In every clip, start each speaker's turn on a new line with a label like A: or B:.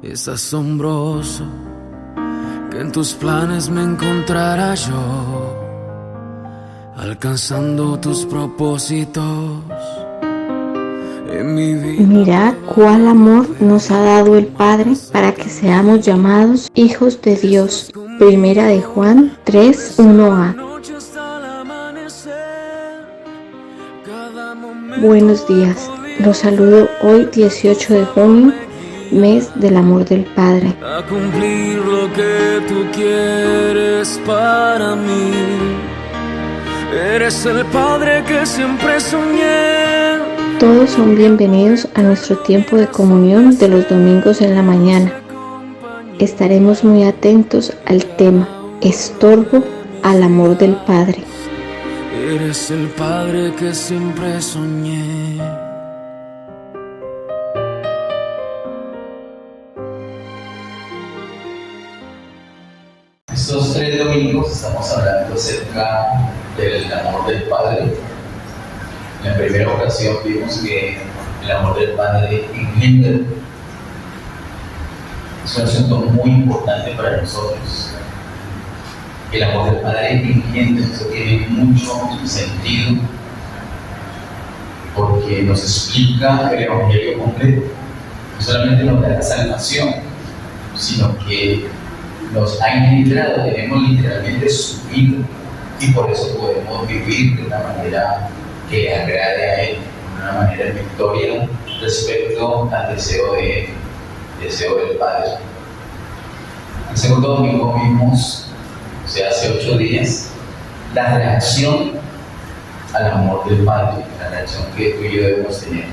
A: Es asombroso que en tus planes me encontrara yo, alcanzando tus propósitos en mi vida.
B: Mirad cuál amor nos ha dado el Padre para que seamos llamados hijos de Dios. Primera de Juan 3:1a. Buenos días, los saludo hoy 18 de junio, mes del amor del Padre.
A: A cumplir lo que tú quieres para mí. Eres el Padre que siempre soñé.
B: Todos son bienvenidos a nuestro tiempo de comunión de los domingos en la mañana. Estaremos muy atentos al tema, estorbo al amor del Padre.
A: Eres el Padre que siempre soñé.
C: Estos 3 domingos estamos hablando acerca del amor del Padre. En la primera ocasión vimos que el amor del Padre engendra. Es un asunto muy importante para nosotros. El amor del Padre engendra, eso tiene mucho sentido porque nos explica el Evangelio completo. No solamente nos da la salvación, sino que nos ha engendrado, tenemos literalmente su vida y por eso podemos vivir de una manera que le agrade a Él, de una manera de victoria respecto al deseo del Padre. El segundo domingo vimos, o sea, hace 8 días, la reacción al amor del Padre, la reacción que tú y yo debemos tener.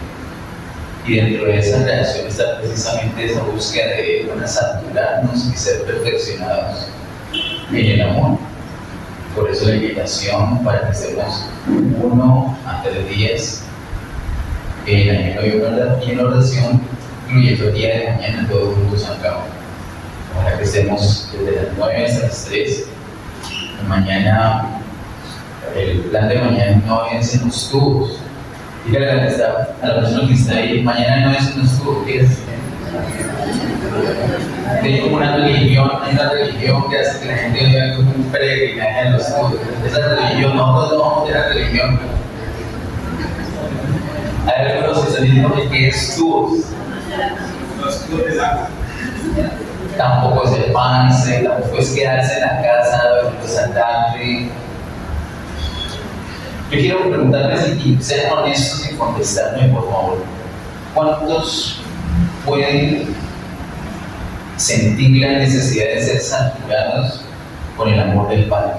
C: Y dentro de esa reacción está precisamente esa búsqueda de saturarnos y ser perfeccionados en el amor. Por eso la invitación para que estemos 1 a 3 días en ayuno y en oración, incluyendo el día de mañana, todos juntos al cabo. Para que estemos desde las 9 hasta las 3. Mañana, el plan de mañana no es en los tubos. Dígale a la persona que está ahí, mañana no es en los tubos. Hay como una religión que hace que la gente vea como un peregrinaje en los tubos. Esa religión, nosotros no vamos a la religión. Hay algunos que están diciendo que es tubos. Tampoco es el pance, tampoco es quedarse en la casa representante. Yo quiero preguntarles y sean honestos en contestarme, por favor. ¿Cuántos pueden sentir la necesidad de ser saturados con el amor del Padre?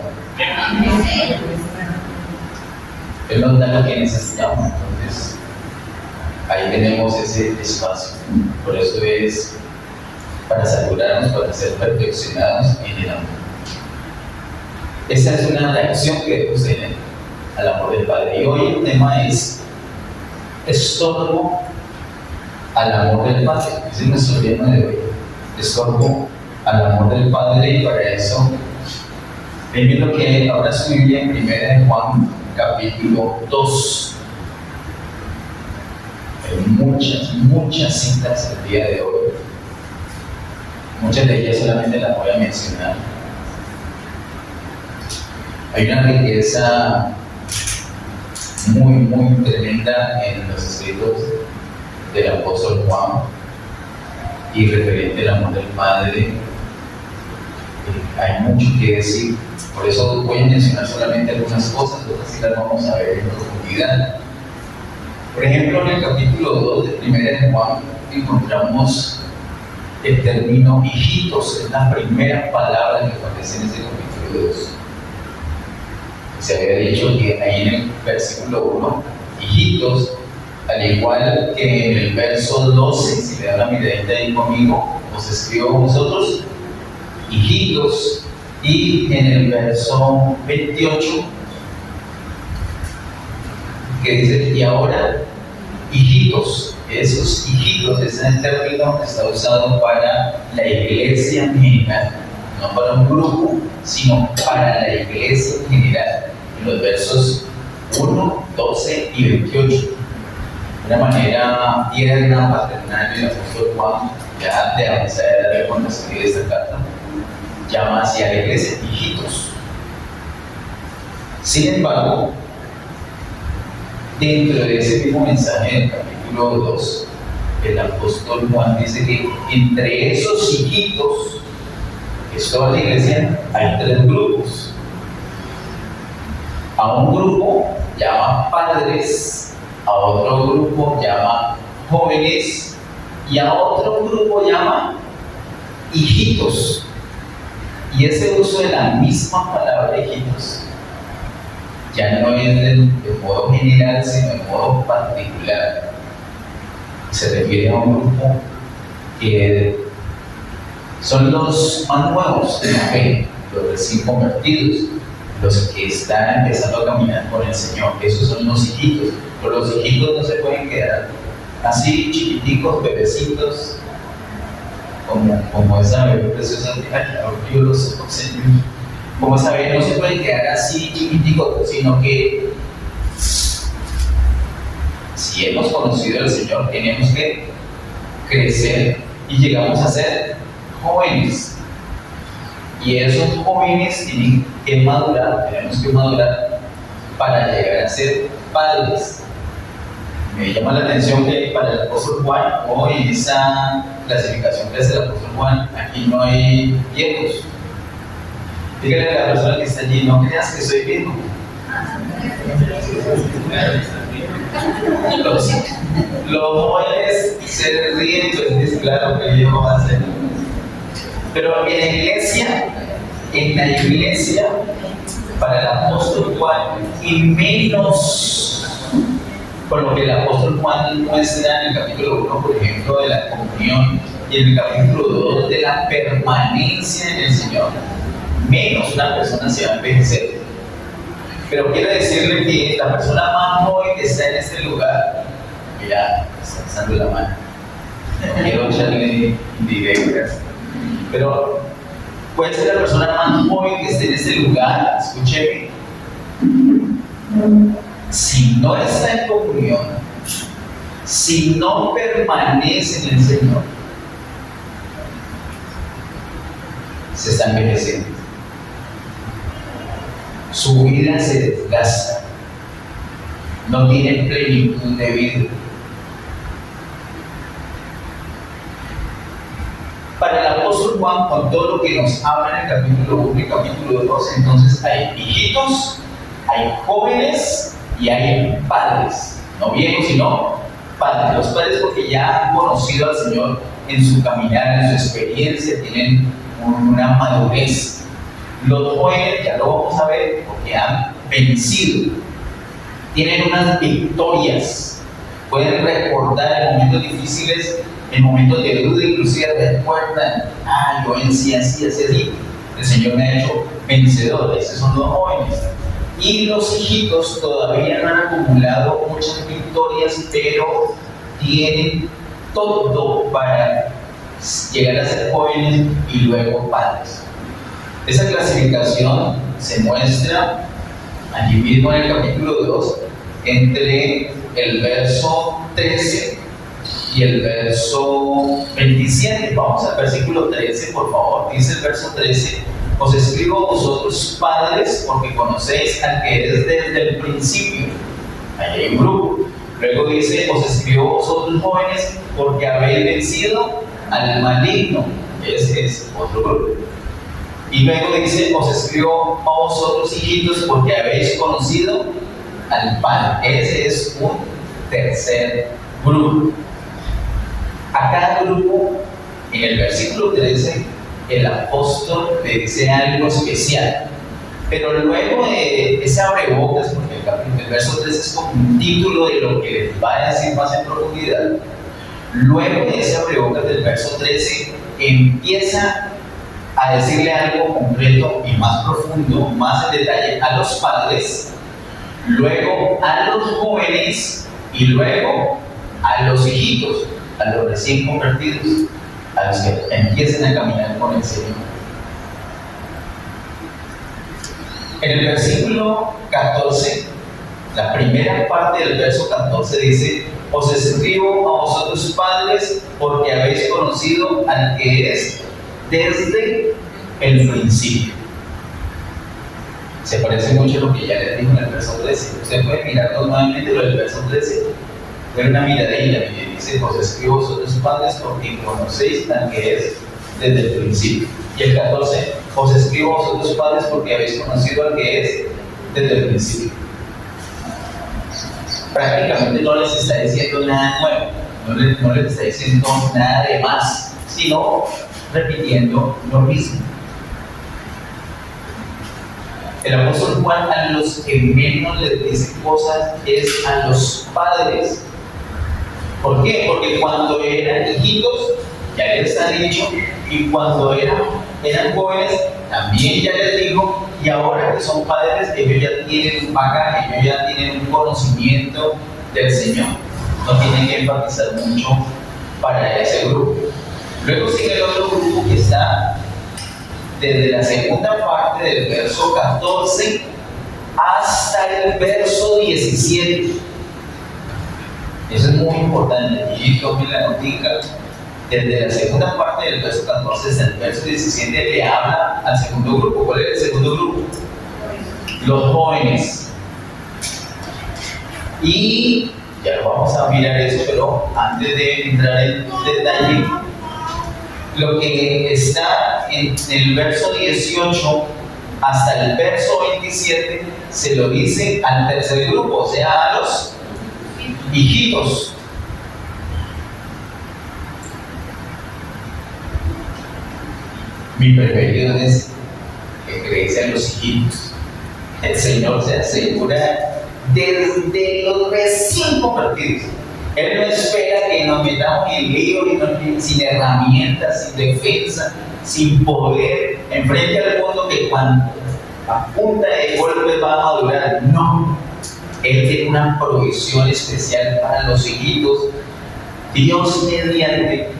C: Él nos da lo que necesitamos, entonces ahí tenemos ese espacio. Por eso es para saturarnos, para ser perfeccionados en el amor. Esa es una reacción que debemos tener al amor del Padre. Y hoy el tema es estorbo al amor del Padre. Ese es nuestro tema de hoy. Estorbo al amor del Padre, y para eso viendo que ahora su Biblia en 1 de Juan capítulo 2. Hay muchas citas el día de hoy. Muchas de ellas solamente las voy a mencionar. Hay una riqueza muy tremenda en los escritos del apóstol Juan y referente al amor del Padre. Hay mucho que decir, por eso voy a mencionar solamente algunas cosas, otras sí las vamos a ver en profundidad. Por ejemplo, en el capítulo 2 de 1 de Juan encontramos el término hijitos, es la primera palabra que aparece en ese capítulo 2. Se había dicho que ahí en el versículo 1, hijitos, al igual que en el verso 12, si le da la miradita ahí conmigo, os escribo a vosotros, hijitos, y en el verso 28, que dice, y ahora, hijitos. Esos hijitos, ese término está usado para la iglesia en general, no para un grupo, sino para la iglesia en general, en los versos 1, 12 y 28. De una manera tierna, paternal, el apóstol Juan ya de avanzada edad cuando escribe esta carta, llama hacia la iglesia hijitos. Sin embargo, dentro de ese mismo mensaje, en el capítulo 2, el apóstol Juan dice que entre esos hijitos, que es toda la iglesia, hay 3 grupos. A un grupo llama padres, a otro grupo llama jóvenes y a otro grupo llama hijitos. Y ese uso de la misma palabra hijitos ya no es de modo general, sino de modo particular. Se refiere a un grupo que son los más nuevos de la fe, los recién convertidos, los que están empezando a caminar con el Señor. Esos son los hijitos. Pero los hijitos no se pueden quedar así chiquiticos, bebecitos, como esa bebé preciosa. Yo los Señor. Como esa bebé no se pueden quedar así chiquiticos, sino que si hemos conocido al Señor, tenemos que crecer y llegamos a ser jóvenes. Y esos jóvenes tienen que madurar, tenemos que madurar para llegar a ser padres. Me llama la atención que para el apóstol Juan, o en esa clasificación que hace el apóstol Juan, aquí no hay viejos. Dígale a la persona que está allí, no creas que soy viejo. Los jóvenes se ríen, pues es claro que el viejo va a ser. Pero en la iglesia, para el apóstol Juan, y menos por lo que el apóstol Juan muestra en el capítulo 1, por ejemplo, de la comunión, y en el capítulo 2 de la permanencia en el Señor, menos una persona se va a envejecer. Pero quiero decirle que la persona más joven que está en este lugar, mira, está alzando la mano, no quiero echarle indirectas, pero puede ser la persona más joven que esté en este lugar, escúcheme, si no está en comunión, si no permanece en el Señor, se está envejeciendo. Su vida se desgasta, no tiene plenitud de vida. Para el apóstol Juan, con todo lo que nos habla en el capítulo 1 y capítulo 2, entonces hay hijitos, hay jóvenes y hay padres, no viejos, sino padres. Los padres porque ya han conocido al Señor en su caminar, en su experiencia, tienen una madurez. Los jóvenes, ya lo vamos a ver, porque han vencido, tienen unas victorias, pueden recordar en momentos difíciles, en momentos de duda, inclusive recuerdan, yo vencí así, el Señor me ha hecho vencedor. Esos son los jóvenes. Y los hijitos todavía no han acumulado muchas victorias, pero tienen todo para llegar a ser jóvenes y luego padres. Esa clasificación se muestra allí mismo en el capítulo 2, entre el verso 13 y el verso 27. Vamos al versículo 13, por favor. Dice el verso 13: os escribo a vosotros padres, porque conocéis al que es desde el principio. Ahí hay un grupo. Luego dice: os escribo a vosotros jóvenes, porque habéis vencido al maligno. Ese es otro grupo. Y luego dice: os escribo a vosotros hijitos, porque habéis conocido al Padre. Ese es un tercer grupo. A cada grupo, en el versículo 13, el apóstol le dice algo especial. Pero luego de ese abrebocas, porque el verso 13 es como un título de lo que les va a decir más en profundidad, luego de ese abrebocas del verso 13, empieza a decirle algo concreto y más profundo, más en detalle a los padres, luego a los jóvenes y luego a los hijitos, a los recién convertidos, a los que empiezan a caminar con el Señor. En el versículo 14, la primera parte del verso 14 dice: Os escribo a vosotros padres porque habéis conocido al que es desde el principio. Se parece mucho a lo que ya les dijo en el verso 13. Usted puede mirar normalmente lo del verso 13. Ver una miradilla y dice: os escribo a vosotros padres porque conocéis al que es desde el principio. Y el 14: os escribo a vosotros padres porque habéis conocido al que es desde el principio. Prácticamente no les está diciendo nada nuevo, no les está diciendo nada de más, sino repitiendo lo mismo. El apóstol Juan a los que menos les dice cosas es a los padres. ¿Por qué? Porque cuando eran hijitos, ya les ha dicho, y cuando eran jóvenes, también ya les dijo, y ahora que son padres, ellos ya tienen un bagaje, ellos ya tienen un conocimiento del Señor. No tienen que enfatizar mucho para ese grupo. Luego sigue el otro grupo que está desde la segunda parte del verso 14 hasta el verso 17. Eso es muy importante. Y tomen la notica. Desde la segunda parte del verso 14 hasta el verso 17 le habla al segundo grupo. ¿Cuál es el segundo grupo? Los jóvenes. Y ya lo vamos a mirar eso, pero antes de entrar en detalle, lo que está en el verso 18 hasta el verso 27 se lo dice al tercer grupo, o sea, a los hijitos. Mi preferido es que crece a los hijitos. El Señor se asegura desde los recién convertidos. Él no espera que nos metamos en lío sin herramientas, sin defensa, sin poder, enfrente al mundo que cuando a punta de golpes va a madurar. No. Él tiene una provisión especial para los hijitos. Dios mediante,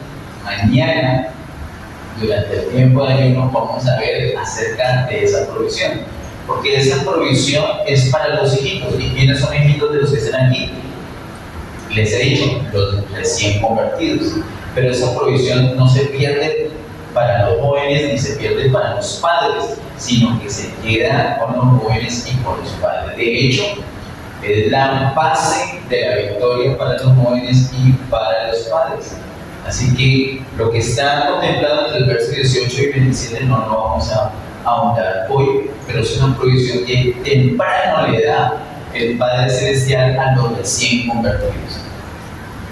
C: mañana, durante el tiempo de ayuno, vamos a ver acerca de esa provisión. Porque esa provisión es para los hijitos. ¿Y quiénes son hijitos de los que están aquí? Les he dicho, los recién convertidos. Pero esa provisión no se pierde para los jóvenes ni se pierde para los padres, sino que se queda con los jóvenes y con los padres. De hecho, es la base de la victoria para los jóvenes y para los padres. Así que lo que está contemplado entre el verso 18 y 27 no lo vamos a ahondar hoy, pero es una provisión que temprano le da el Padre Celestial a los recién convertidos.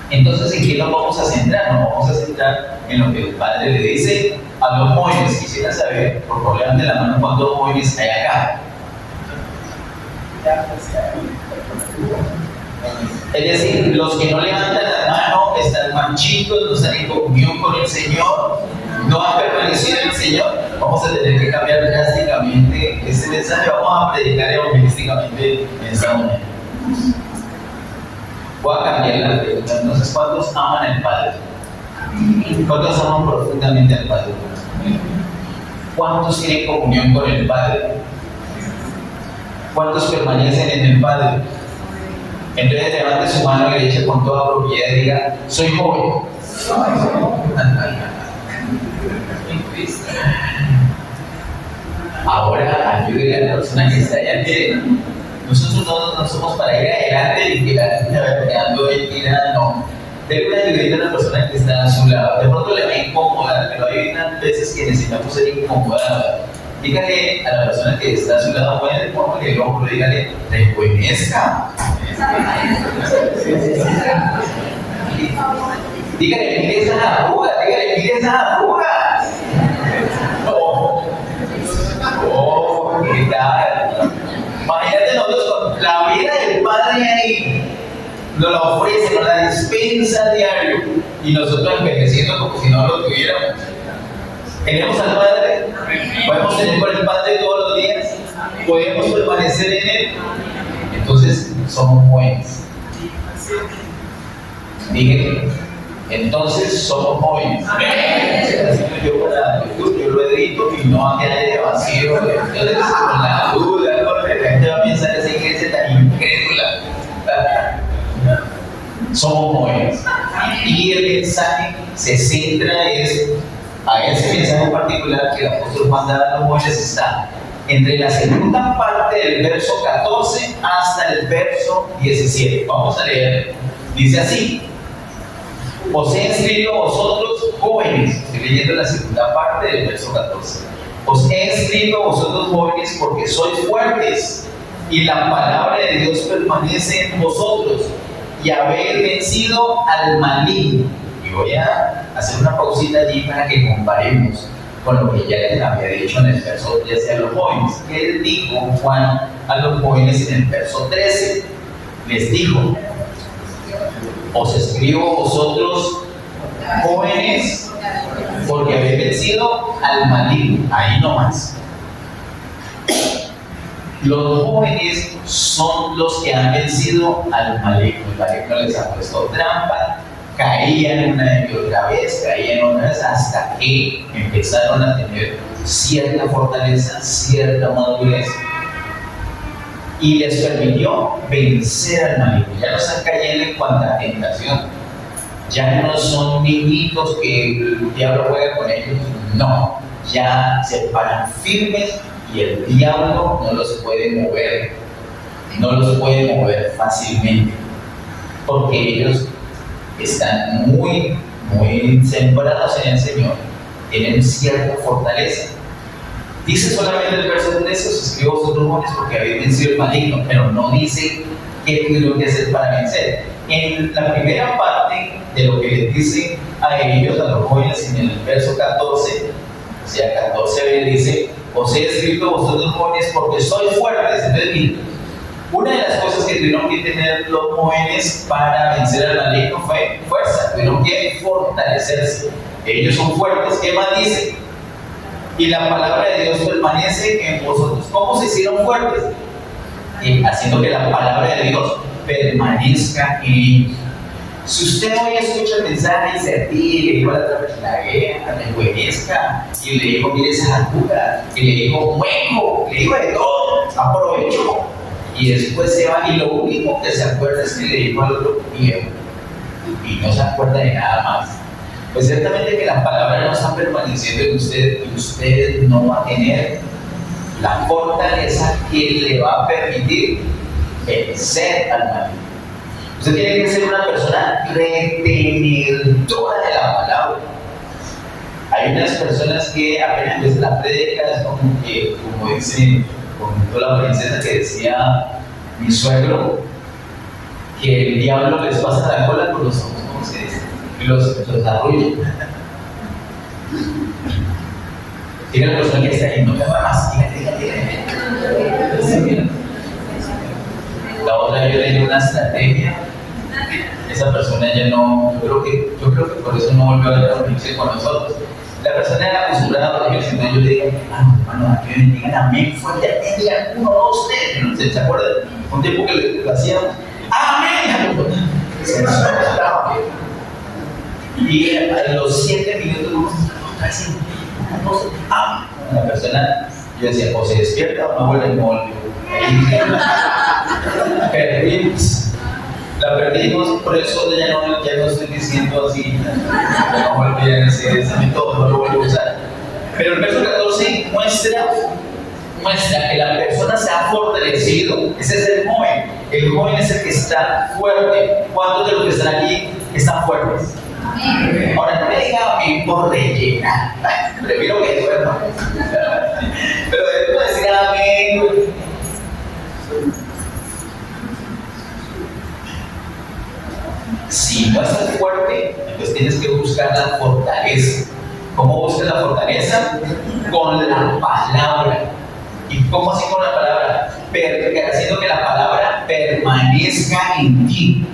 C: Entonces, ¿en qué nos vamos a centrar? Nos vamos a centrar en lo que el Padre le dice a los jóvenes. Quisiera saber, por favor, levanten la mano, ¿cuántos jóvenes hay acá? Es decir, los que no levantan la mano están manchitos, no están en comunión con el Señor, no han permanecido en el Señor. Vamos a tener que cambiar drásticamente este mensaje. Vamos a predicar evangelísticamente en esta manera. Voy a cambiar la pregunta. Entonces, ¿cuántos aman al Padre? ¿Cuántos aman profundamente al Padre? ¿Cuántos tienen comunión con el Padre? ¿Cuántos permanecen en el Padre? Entonces levante su mano derecha con toda propiedad y diga: soy joven. Ahora ayúdele a la persona que está allá. Que nosotros no somos para ir adelante y que la gente vaya quedando ahí tirada, no. Debe una ayudita a la persona que está a su lado. De pronto le va a incomodar, pero hay unas veces que necesitamos ser incomodados. Dígale a la persona que está a su lado, puede ponerle el hombro, dígale: rejuvenezca. Dígale: mire esas arrugas, dígale: mire esas arrugas. ¿Qué tal? Imagínate nosotros con la vida del Padre ahí, nos la ofrece, nos la dispensa a diario, y nosotros envejeciendo como si no lo tuviéramos. ¿Tenemos al Padre? ¿Podemos tener con el Padre todos los días? ¿Podemos permanecer en Él? Entonces, somos jóvenes. Dije, entonces somos jóvenes. Así que yo lo edito y no va a quedar de vacío. Entonces, con la duda, la gente va a pensar esa iglesia tan incrédula. somos jóvenes. Y el mensaje se centra a ese mensaje en particular que el apóstol Juan da a los jóvenes está entre la segunda parte del verso 14 hasta el verso 17. Vamos a leer. Dice así: os he escrito a vosotros jóvenes, estoy leyendo la segunda parte del verso 14. Os he escrito a vosotros jóvenes porque sois fuertes y la palabra de Dios permanece en vosotros y habéis vencido al maligno. Y voy a hacer una pausita allí para que comparemos con lo que ya les había dicho en el verso 13 a los jóvenes. ¿Qué dijo Juan a los jóvenes en el verso 13? Les dijo: os escribo a vosotros jóvenes porque habéis vencido al maligno. Ahí nomás. Los jóvenes son los que han vencido al maligno. El maligno les ha puesto trampa, caían una y otra vez, hasta que empezaron a tener cierta fortaleza, cierta madurez, y les permitió vencer al maligno. Ya no están cayendo en cuanta tentación, ya no son niñitos que el diablo juega con ellos, no, ya se paran firmes y el diablo no los puede mover fácilmente, porque ellos están muy sembrados en el Señor, tienen cierta fortaleza. Dice solamente el verso 13: os escribo a vosotros jóvenes porque habéis vencido el maligno, pero no dice qué tuvieron que hacer para vencer. En la primera parte de lo que les dice a ellos, a los jóvenes, en el verso 14, o sea, 14b, dice: os he escrito a vosotros jóvenes porque sois fuertes. Entonces, miren, una de las cosas que tuvieron que tener los jóvenes para vencer al maligno fue fuerza, tuvieron que fortalecerse. Ellos son fuertes. ¿Qué más dice? Y la palabra de Dios permanece en vosotros. ¿Cómo se hicieron fuertes? Haciendo que la palabra de Dios permanezca en ellos. Si usted hoy escucha el mensaje y se ríe, y le dijo a la guerra, la enjuvenezca, y le dijo: mire esa altura, y le dijo: hueco, le dijo de todo, aprovecho, y después se va, y lo único que se acuerda es que le dijo al otro viejo, y no se acuerda de nada más, pues ciertamente que la palabra no está permaneciendo en usted, y usted no va a tener la fortaleza que le va a permitir vencer al maligno. Usted tiene que ser una persona retenedora de la palabra. Hay unas personas que apenas empiezan la prédica, es como dice, comentó la princesa que decía mi suegro, que el diablo les pasa la cola por los ojos, ¿cómo se dice? Y los arrulla. Tiene una persona que está ahí: no te va más, dígale. La otra, yo le di una estrategia. Esa persona ya no, yo creo que por eso no volvió a reunirse con nosotros. La persona era acostumbrada a dormir, entonces yo le digo: hermano, que digan amén fuerte, digan 1, 2, 3, no sé, ¿se acuerdan? Un tiempo que lo hacíamos, amén. Se nos asustaba. Y a los 7 minutos, casi, la persona, yo decía: o se despierta o no vuelve, no volvió. La perdimos, por eso ya no estoy diciendo así, no volví a decir ese método, no lo vuelvo a usar. Pero el verso 14 muestra que la persona se ha fortalecido. Ese es el joven. El joven es el que está fuerte. ¿Cuántos de los que están aquí están fuertes? Ahora, no me diga amén por rellenar. Prefiero que duerma. Pero debo decir amén. Si no estás fuerte, entonces tienes que buscar la fortaleza. ¿Cómo buscas la fortaleza? Con la palabra. ¿Y cómo así con la palabra? Haciendo que la palabra permanezca en ti.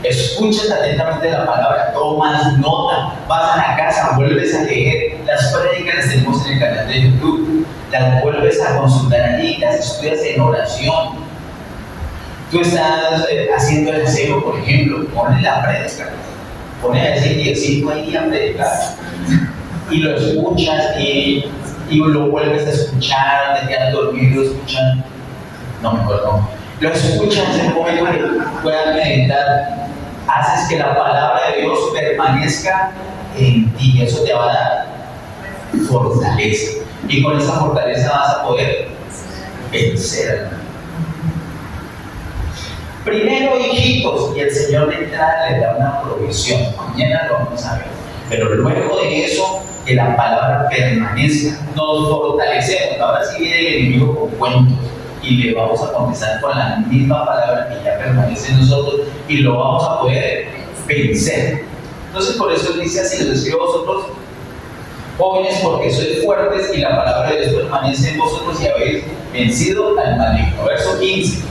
C: Escuchas atentamente la palabra, tomas nota, vas a la casa, vuelves a leer. Las prédicas las tenemos en el canal de YouTube, las vuelves a consultar allí, las estudias en oración. Tú estás haciendo el aseo, por ejemplo, ponle la prédica, ponle a decir 10 ahí a predicar, y lo escuchas y lo vuelves a escuchar, te quedas dormido, escuchan, no, mejor no, lo escuchas en un momento que puedas meditar. haces que la palabra de Dios permanezca en ti. Eso te va a dar fortaleza. Y con esa fortaleza vas a poder vencer. Primero, hijitos, y el Señor de entrada les da una provisión. Mañana lo vamos a ver. Pero luego de eso, que la palabra permanezca, nos fortalecemos. Ahora sí viene el enemigo con cuentos y le vamos a contestar con la misma palabra que ya permanece en nosotros y lo vamos a poder vencer. Entonces, por eso él dice así: les escribo a vosotros, jóvenes, porque sois fuertes y la palabra de Dios permanece en vosotros y habéis vencido al maligno. Verso 15.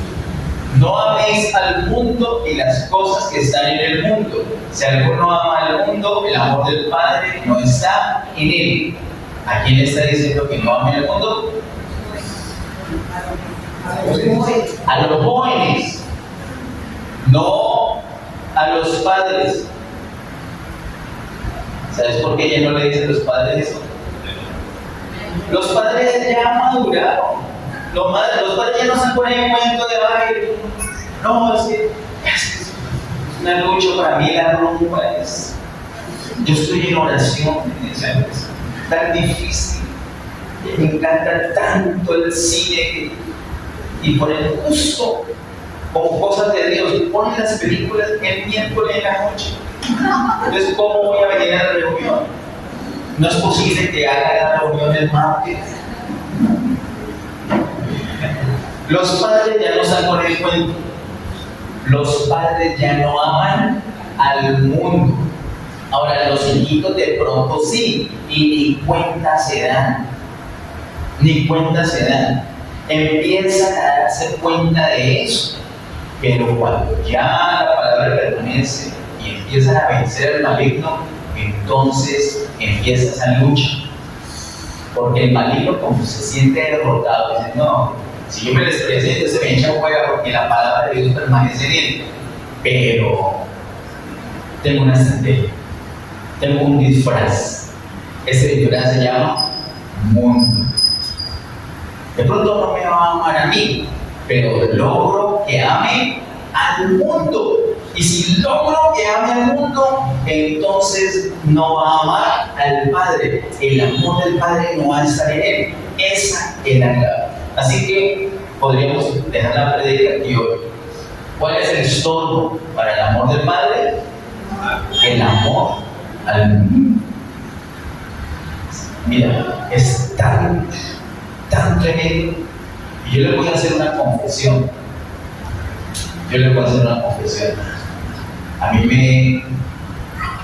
C: No améis al mundo y las cosas que están en el mundo. Si alguno ama al mundo, el amor del Padre no está en él. ¿A quién le está diciendo que no ame al mundo? A los jóvenes, no a los padres. ¿Sabes por qué ella no le dice a los padres eso? Los padres ya maduraron. Los padres ya no se ponen en cuento de ay, no, es una lucha para mí, la rumba es. Yo estoy en oración, ¿sabes? Tan difícil. Me encanta tanto el cine y por el gusto con cosas de Dios. Ponen las películas el miércoles en la noche. Entonces, ¿cómo voy a venir a la reunión? No es posible que haga la reunión el martes. Los padres ya no están con el cuento. Los padres ya no aman al mundo. Ahora, los hijitos de pronto sí, y ni cuenta se dan. Ni cuenta se dan. Empiezan a darse cuenta de eso. Pero cuando ya la palabra permanece y empiezan a vencer al maligno, entonces empieza esa lucha. Porque el maligno, como se siente derrotado, dice: no, si yo me les presento, se me echa fuera porque la palabra de Dios permanece en él. Pero tengo una estrategia, tengo un disfraz. Ese disfraz se llama mundo. De pronto no me va a amar a mí, pero logro que ame al mundo. Y si logro que ame al mundo, entonces no va a amar al Padre. El amor del Padre no va a estar en él. Esa es la clave. Así que podríamos dejar la predica aquí hoy. ¿Cuál es el estorbo para el amor del Padre? El amor al mundo. Mira, es tan tremendo. Y yo le voy a hacer una confesión. A mí me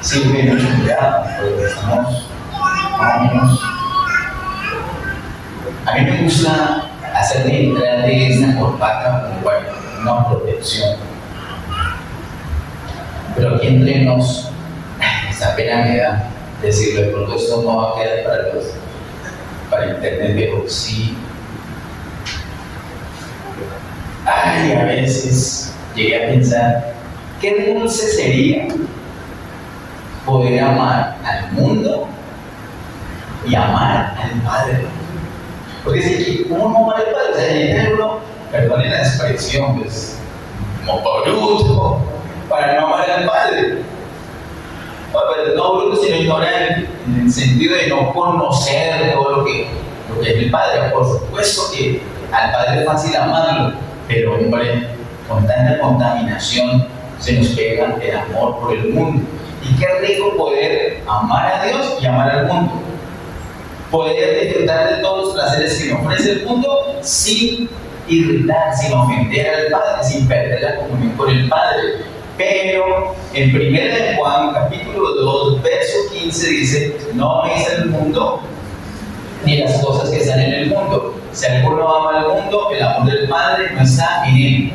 C: sirve mucho cuidado, porque estamos más o menos. A mí me gusta hacerle entrar de esta corbata como bueno, una protección. Pero aquí entre nos, esa pena me da decirlo, de pronto esto no va a quedar para internet, pero sí. Ay, a veces llegué a pensar, qué dulce sería poder amar al mundo y amar al Padre. Porque si uno no ama al Padre, o sea, uno, perdonen la expresión, pues, como bruto, para no amar al Padre. Pero no bruto, sino ignorante, en el sentido de no conocer todo lo que es el Padre. Por supuesto que al Padre es fácil amarlo, pero hombre, con tanta contaminación se nos pega el amor por el mundo. Y qué rico poder amar a Dios y amar al mundo. Poder disfrutar de todos los placeres que nos ofrece el mundo sin irritar, sin ofender al Padre, sin perder la comunión con el Padre. Pero en 1 de Juan, capítulo 2, verso 15 dice: no améis al mundo ni las cosas que están en el mundo. Si alguno ama al mundo, el amor del Padre no está en él.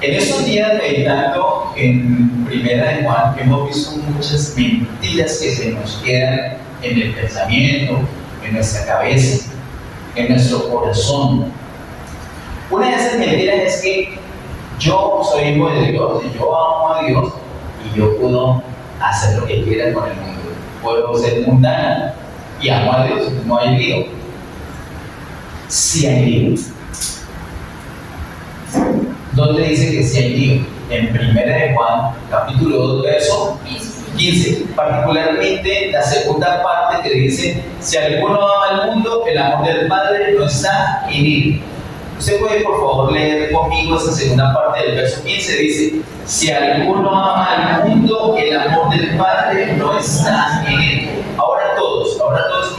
C: En estos días, meditando en 1 de Juan, hemos visto muchas mentiras que se nos quedan en el pensamiento, en nuestra cabeza, en nuestro corazón. Una de esas mentiras es que yo soy hijo de Dios, y yo amo a Dios, y yo puedo hacer lo que quiera con el mundo. Puedo ser mundana y amo a Dios, no hay lío. Sí hay lío. ¿Dónde dice que sí hay lío? en 1 Juan, capítulo 2, verso 15. Particularmente la segunda parte que dice: si alguno ama al mundo, el amor del Padre no está en él. Usted puede, por favor, leer conmigo esa segunda parte del verso 15. Dice: si alguno ama al mundo, el amor del Padre no está en él. Ahora todos,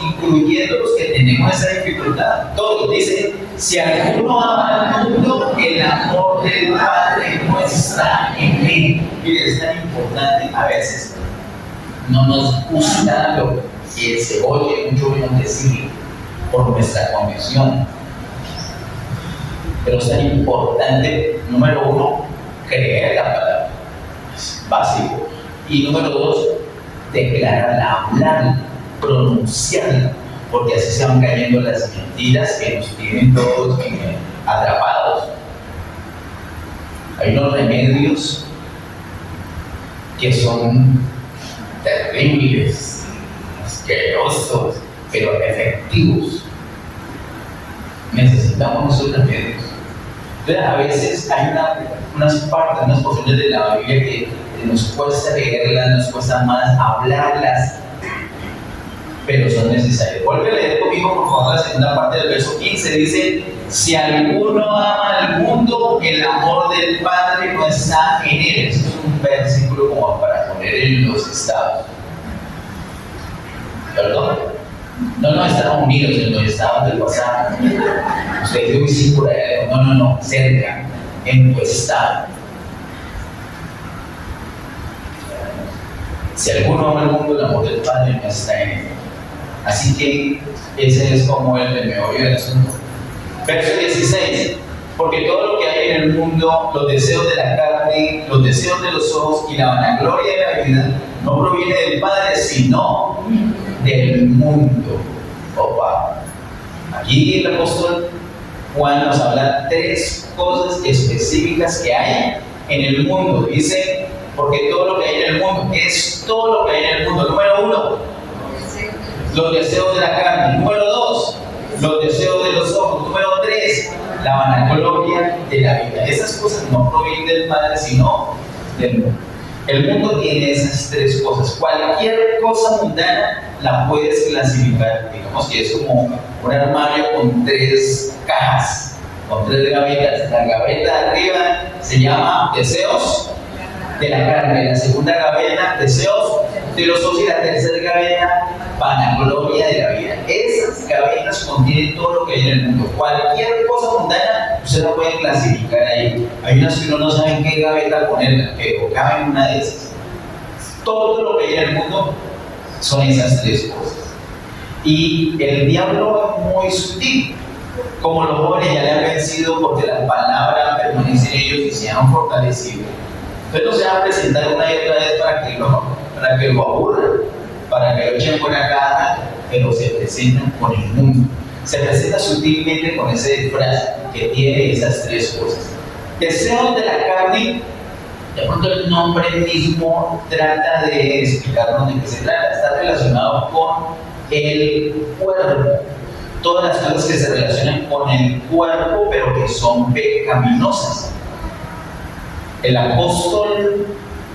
C: incluyendo los que tenemos esa dificultad, todos dicen: si alguno ama al mundo, el amor del Padre no está en él. Mire, es tan importante. A veces no nos gusta lo que se oye mucho decir por nuestra convicción. Pero es tan importante, número uno, creer la palabra, es básico. Y número dos, declararla, hablarla, pronunciarla, porque así se van cayendo las mentiras que nos tienen todos atrapados. Hay unos remedios que son terribles, asquerosos, pero efectivos. Necesitamos esos remedios. Entonces, a veces hay unas partes, unas porciones de la Biblia que nos cuesta leerlas, nos cuesta más hablarlas, pero son necesarias. Vuelve a leer conmigo, por favor, la segunda parte del verso 15. Dice: si alguno ama al mundo, el amor del Padre no está en él. Este es un versículo como para poner en los estados. ¿Perdón? No, Estados Unidos, en los estados del WhatsApp. Usted dijo que sí por allá. No, cerca, en tu estado. Si alguno ama al mundo, el amor del Padre no está en él. Así que ese es como el meollo del asunto. Verso 16: porque todo lo que hay en el mundo, los deseos de la carne, los deseos de los ojos y la vanagloria de la vida, no proviene del Padre, sino del mundo. Opa. Aquí el apóstol Juan nos habla tres cosas específicas que hay en el mundo. Dice: porque todo lo que hay en el mundo, es todo lo que hay en el mundo. Número uno, los deseos de la carne. Número dos, los deseos de los ojos. Número tres, la vanagloria de la vida. Esas cosas no provienen del Padre, sino del mundo. El mundo tiene esas tres cosas. Cualquier cosa mundana la puedes clasificar. Digamos que es como un armario con tres cajas, con tres gavetas. La gaveta de arriba se llama deseos de la carne, la segunda gaveta, deseos de los ojos, y la tercera gaveta, vanagloria de la vida. Esas gavetas contienen todo lo que hay en el mundo. Cualquier cosa mundana, usted la puede clasificar ahí. Hay unas que uno no sabe en qué gaveta ponerla, pero cabe en una de esas. Todo lo que hay en el mundo son esas tres cosas. Y el diablo es muy sutil. Como los jóvenes ya le han vencido porque la palabra permanece en ellos y se han fortalecido, entonces no se va a presentar una y otra vez para que lo aburran, para que lo echen por la caja, pero se presentan con el mundo. Se presenta sutilmente con ese disfraz que tiene esas tres cosas. Deseos de la carne, de pronto el nombre mismo trata de explicarnos de qué se trata. Está relacionado con el cuerpo. Todas las cosas que se relacionan con el cuerpo, pero que son pecaminosas. El apóstol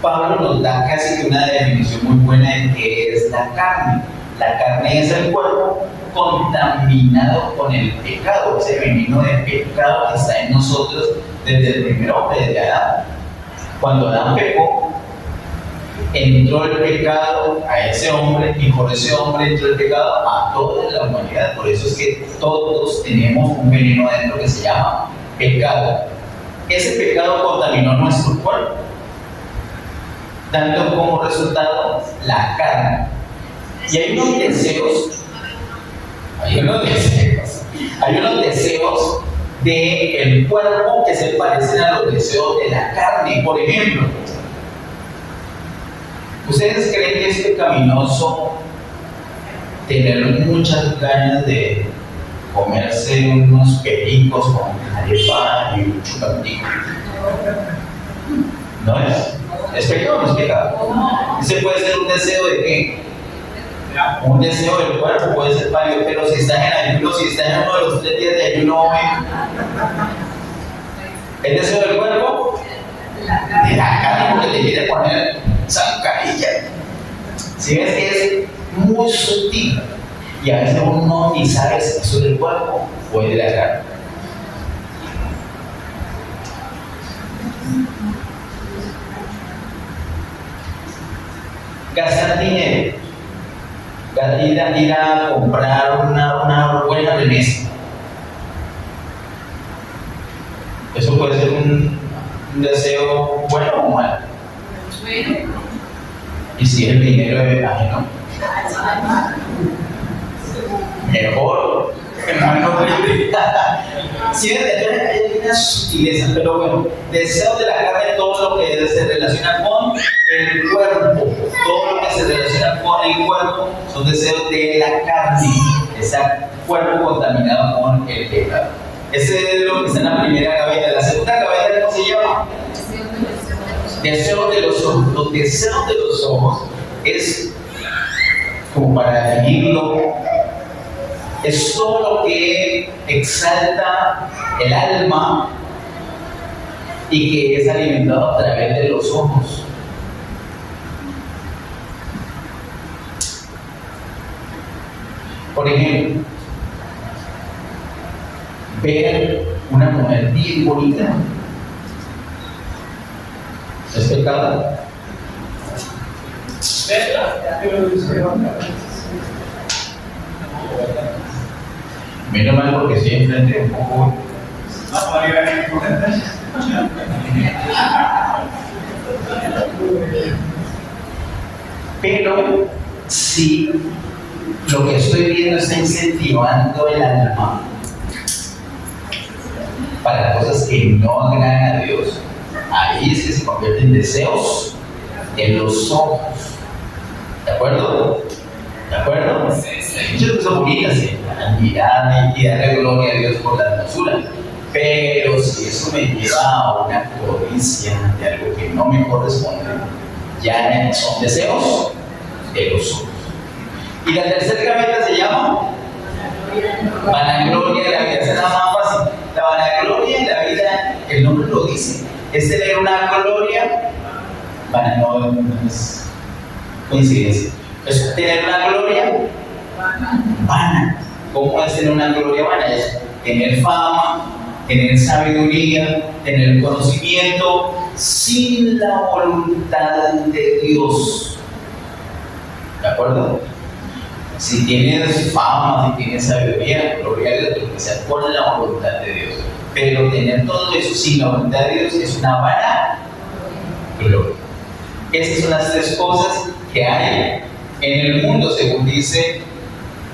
C: Pablo nos da casi que una definición muy buena de qué es la carne. La carne es el cuerpo contaminado con el pecado, ese veneno de pecado que está en nosotros desde el primer hombre, desde Adán. Cuando Adán pecó, entró el pecado a ese hombre, y por ese hombre entró el pecado a toda la humanidad. Por eso es que todos tenemos un veneno adentro que se llama pecado. Ese pecado contaminó nuestro cuerpo, dando como resultado la carne. Y hay unos deseos del cuerpo que se parecen a los deseos de la carne. Por ejemplo, ¿ustedes creen que es pecaminoso tener muchas ganas de comerse unos pericos con arepa y un chupatico? ¿No es? ¿Es pecado o no es pecado? Ese puede ser un deseo de qué. Un deseo del cuerpo, puede ser válido, pero si estás en ayuno, si estás en uno de los 3 días de ayuno, el deseo del cuerpo De la carne, porque te quiere poner zancadilla. Si ves que es muy sutil, y a veces uno ni sabe si eso es del cuerpo o es de la carne. Gastar dinero, ir a comprar una buena remesa. Eso puede ser un deseo bueno o malo. Y si el dinero es ajeno, mejor, hermano. Si hay una sutileza, pero bueno, deseos de la carne, todo lo que se relaciona con el cuerpo, todo lo que se relaciona con el cuerpo son deseos de la carne, ese cuerpo contaminado con el pecado. Ese es lo que está en la primera gaveta. La segunda gaveta, ¿cómo se llama? Deseos de los ojos. Los deseos de los ojos es, como para definirlo, es todo lo que exalta el alma y que es alimentado a través de los ojos. Por ejemplo, ver una mujer bien bonita es pecado. Menos mal porque estoy enfrente un poco. Pero si lo que estoy viendo está incentivando el alma para cosas que no agradan a Dios, ahí es que se convierten en deseos en los ojos. ¿De acuerdo? ¿De acuerdo? Hay muchas cosas bonitas, mirar y darle gloria a Dios por la hermosura. Pero si eso me lleva a una codicia de algo que no me corresponde, ya son deseos de los ojos. Y la tercera gaveta se llama vanagloria de la vida. Esa es la más fácil. La vanagloria de la vida, el nombre lo dice, es tener una gloria, no es coincidencia, es tener una gloria vana. ¿Cómo es tener una gloria vana? Es tener fama, tener sabiduría, tener conocimiento sin la voluntad de Dios. ¿De acuerdo? Si tienes fama, si tienes sabiduría, gloria a Dios, que sea con la voluntad de Dios. Pero tener todo eso sin la voluntad de Dios es una vana gloria. Esas son las tres cosas que hay en el mundo, según dice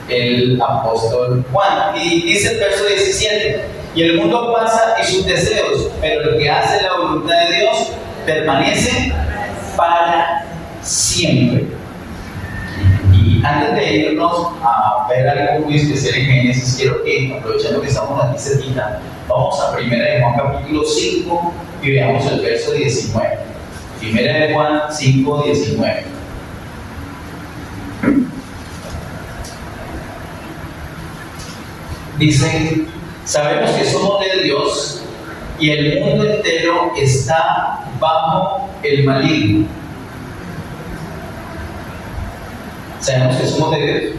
C: el apóstol Juan. Y dice el verso 17: y el mundo pasa y sus deseos, pero el que hace la voluntad de Dios permanece para siempre. Y antes de irnos a ver algo muy especial en Génesis, quiero que, aprovechando que estamos aquí cerquita, vamos a 1 de Juan capítulo 5 y veamos el verso 19. 1 de Juan 5, 19. Dice: sabemos que somos de Dios y el mundo entero está bajo el maligno. ¿Sabemos que somos de Dios?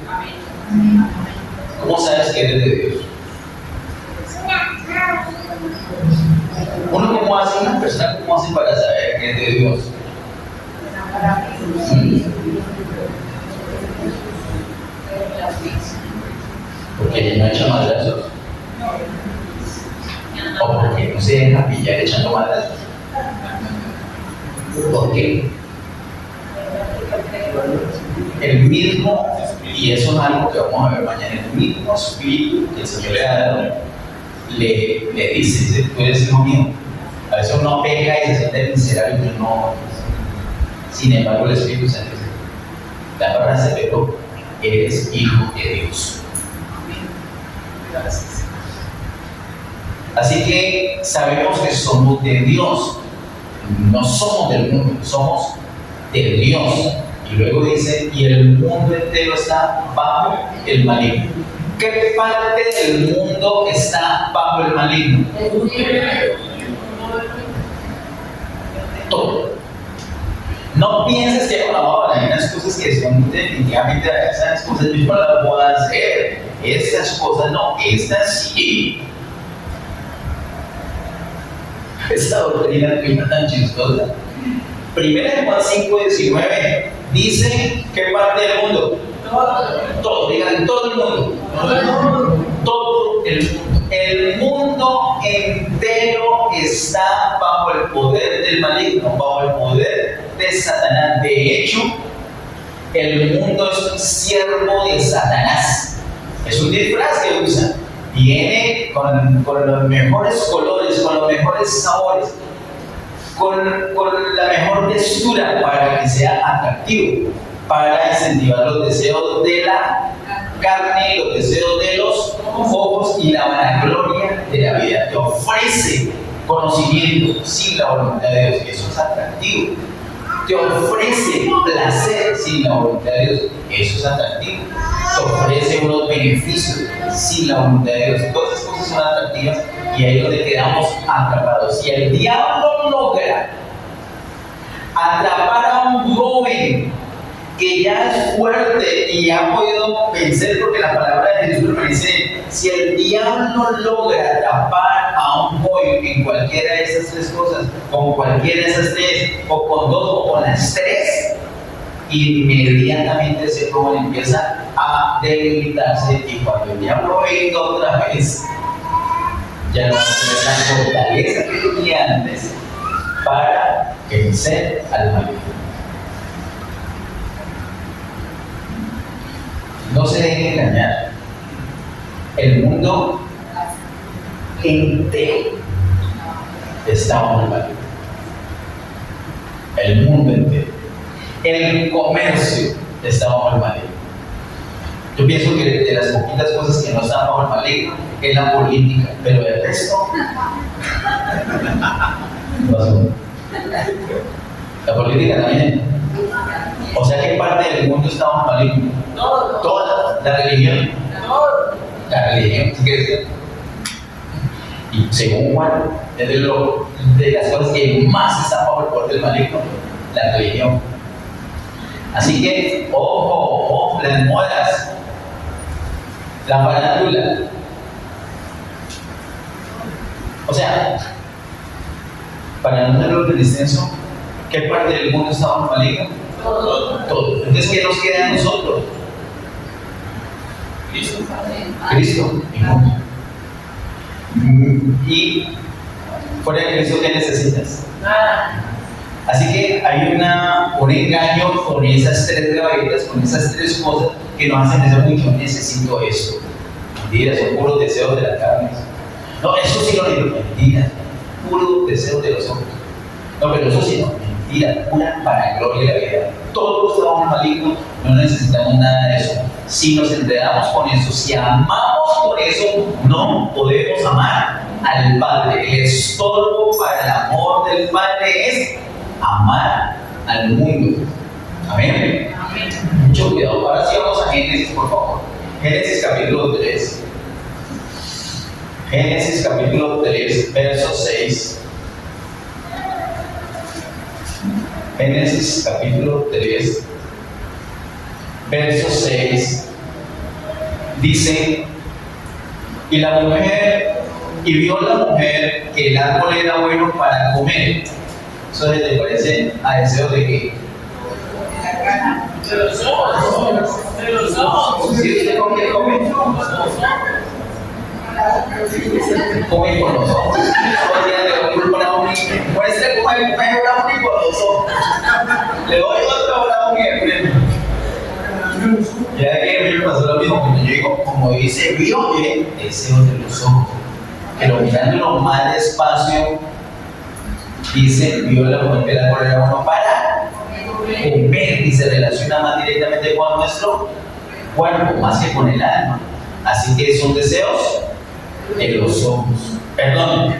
C: ¿Cómo sabes que eres de Dios? Uno, ¿cómo hace una persona? ¿Cómo hace para saber que es de Dios? Porque no echa madrazos. O porque no se deja pillar echando madrazos. ¿Por qué? El mismo, y eso es algo que vamos a ver mañana, el mismo espíritu que el Señor le ha dado, le dice: tú eres hijo mío. A veces uno peca y se siente miserable, pero no. Sin embargo, el Espíritu Santo dice: la palabra se pegó, eres hijo de Dios. Gracias. Así que sabemos que somos de Dios, no somos del mundo, somos de Dios. Y luego dice: y el mundo entero está bajo el maligno. ¿Qué parte del mundo está bajo el maligno? No pienses que hay unas cosas que son definitivamente esas cosas yo no las puedo hacer. Estas cosas no, estas sí. Esta doctrina es tan chistosa. Primera de Juan 5:19 dice ¿qué parte del mundo? Todo, digan todo el mundo. Todo el mundo. El mundo entero está bajo el poder del maligno, bajo el poder de Satanás. De hecho, el mundo es un siervo de Satanás. Es un disfraz que usa. Viene con los mejores colores, con los mejores sabores, con la mejor textura para que sea atractivo, para incentivar los deseos de la carne, los deseos de los ojos y la vanagloria de la vida. Te ofrece conocimiento sin la voluntad de Dios, eso es atractivo. Te ofrece placer sin la voluntad de Dios, eso es atractivo. Te ofrece unos beneficios sin la voluntad de Dios. Todas esas cosas son atractivas y ahí es donde quedamos atrapados. Si el diablo logra atrapar a un joven que ya es fuerte y ha podido vencer, porque la palabra de Jesús me dice, si el diablo logra atrapar a un joven en cualquiera de esas tres cosas, con cualquiera de esas tres, o con dos, o con las tres, inmediatamente ese joven empieza a debilitarse y cuando el diablo venga otra vez, ya no va a tener la fortaleza que tenía antes para vencer al maligno. No se dejen engañar. El mundo entero está bajo el maligno. El mundo entero. El comercio está bajo el maligno. Yo pienso que de las poquitas cosas que no están bajo el maligno es la política, pero el resto no son. La política también. O sea, ¿qué parte del mundo está bajo el maligno? Toda la religión. La religión, ¿sí quieres decir? Y según Juan, es de las cosas que más están bajo el poder del maligno, la religión. Así que, ojo, las modas, la farándula. O sea, para no tenerlo en extenso, ¿qué parte del mundo está bajo el maligno? Todo. Entonces, ¿qué nos queda a nosotros? Cristo. Y fuera de Cristo, ¿qué necesitas? Así que hay un engaño con esas tres gavetas, con esas tres cosas que nos hacen decir mucho, necesito esto. Mentiras, son puros deseos de la carne. No, eso sí lo digo, mentiras, puros deseos de los hombres. No, pero eso sí no, mentira, pura para gloria de la vida. Todos estamos malignos, no necesitamos nada de eso. Si nos enredamos con eso, si amamos con eso, no podemos amar al Padre. El estorbo para el amor del Padre es amar al mundo. Amén. Mucho cuidado. Ahora sí vamos a Génesis, por favor. Génesis capítulo 3. Génesis capítulo 3, verso 6. Génesis capítulo 3, verso 6. Dice, y vio la mujer que el árbol era bueno para comer. ¿Eso te parece a deseo de qué? De los ojos. De los ojos. ¿Sí usted con qué come? Come con los ojos. Hoy día le doy un brownie. Muestre cómo es brownie con los ojos. Le doy otro brownie. Ya que me pasó lo mismo cuando yo digo, como dice, vio deseo de los ojos. Pero mirándolo más despacio, dice, vio la mujer que la era uno para comer y se relaciona más directamente con nuestro cuerpo, más que con el alma. Así que son deseos de los ojos. Perdón.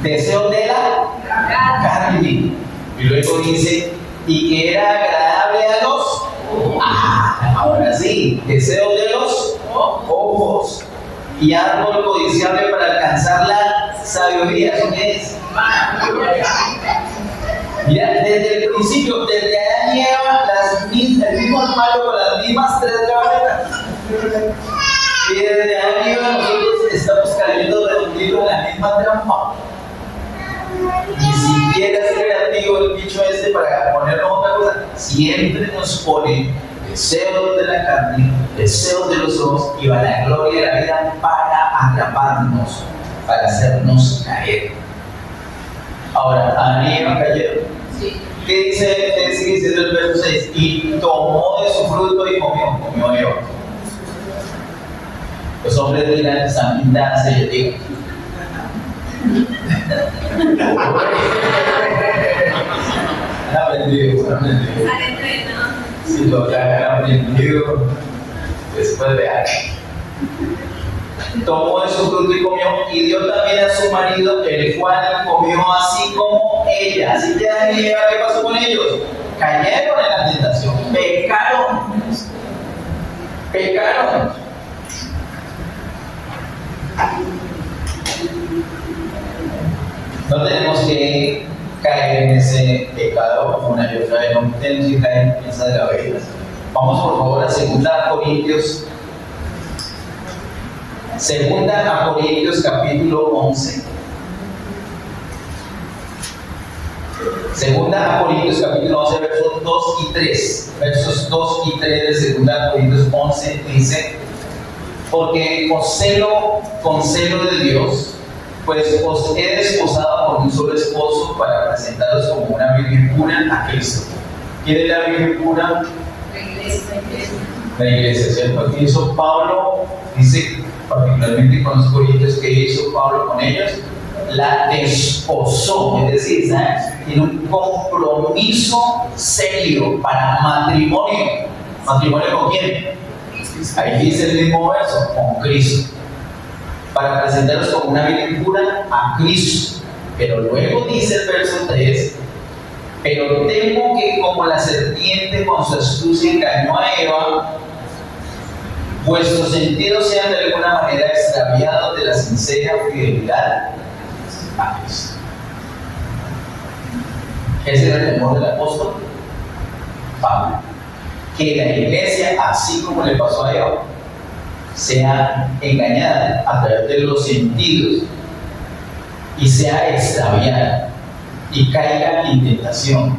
C: Deseos de la carne. Y luego dice, y que era agradable a los ahora sí, deseos de los ojos y árbol codiciable para alcanzar la sabiduría. ¿Eso qué es? Mira, desde el principio, desde Adán y Eva, el mismo hermano con las mismas tres cabezas. Y desde Adán y Eva nosotros estamos cayendo redonditos en la misma trampa. Ni siquiera es creativo el bicho este para ponernos otra cosa. Siempre nos pone deseos de la carne, deseos de los ojos y vanagloria de la vida para atraparnos, para hacernos caer. Ahora, Adán y Eva cayeron.
D: Sí.
C: ¿Qué sigue diciendo el verso 6? Y tomó de su fruto y comió Eva. Los hombres dirán, están pintadas, yo digo. Han aprendido. Si lo que han aprendido después de años. Tomó de su fruto y comió, y dio también a su marido, el cual comió así como ella. Así que Adán y Eva, ¿qué pasó con ellos? Cayeron en la tentación, pecaron. No tenemos que caer en ese pecado una y otra vez, no tenemos que caer en esas gavetas. Vamos por favor a 2 Corintios. 2 Corintios capítulo 11. 2 Corintios capítulo 11 versos 2 y 3. Versos 2 y 3 de 2 Corintios 11 dice: porque os celo con celo de Dios, pues os he desposado por un solo esposo para presentaros como una virgen pura a Cristo. ¿Quién es la virgen pura? La iglesia, ¿cierto? ¿Qué hizo Pablo? Dice particularmente con los corintios, ¿qué hizo Pablo con ellos? La desposó, es decir, ¿sabes? Tiene un compromiso serio para matrimonio. ¿Matrimonio con quién? Ahí dice el mismo verso, con Cristo. Para presentaros como una virgen pura a Cristo. Pero luego dice el verso 3: pero temo que como la serpiente con su astucia engañó a Eva, vuestros sentidos sean de alguna manera extraviados de la sincera fidelidad a Cristo. Ese era el temor del apóstol Pablo. Que la iglesia, así como le pasó a Eva, sea engañada a través de los sentidos y sea extraviada y caiga en tentación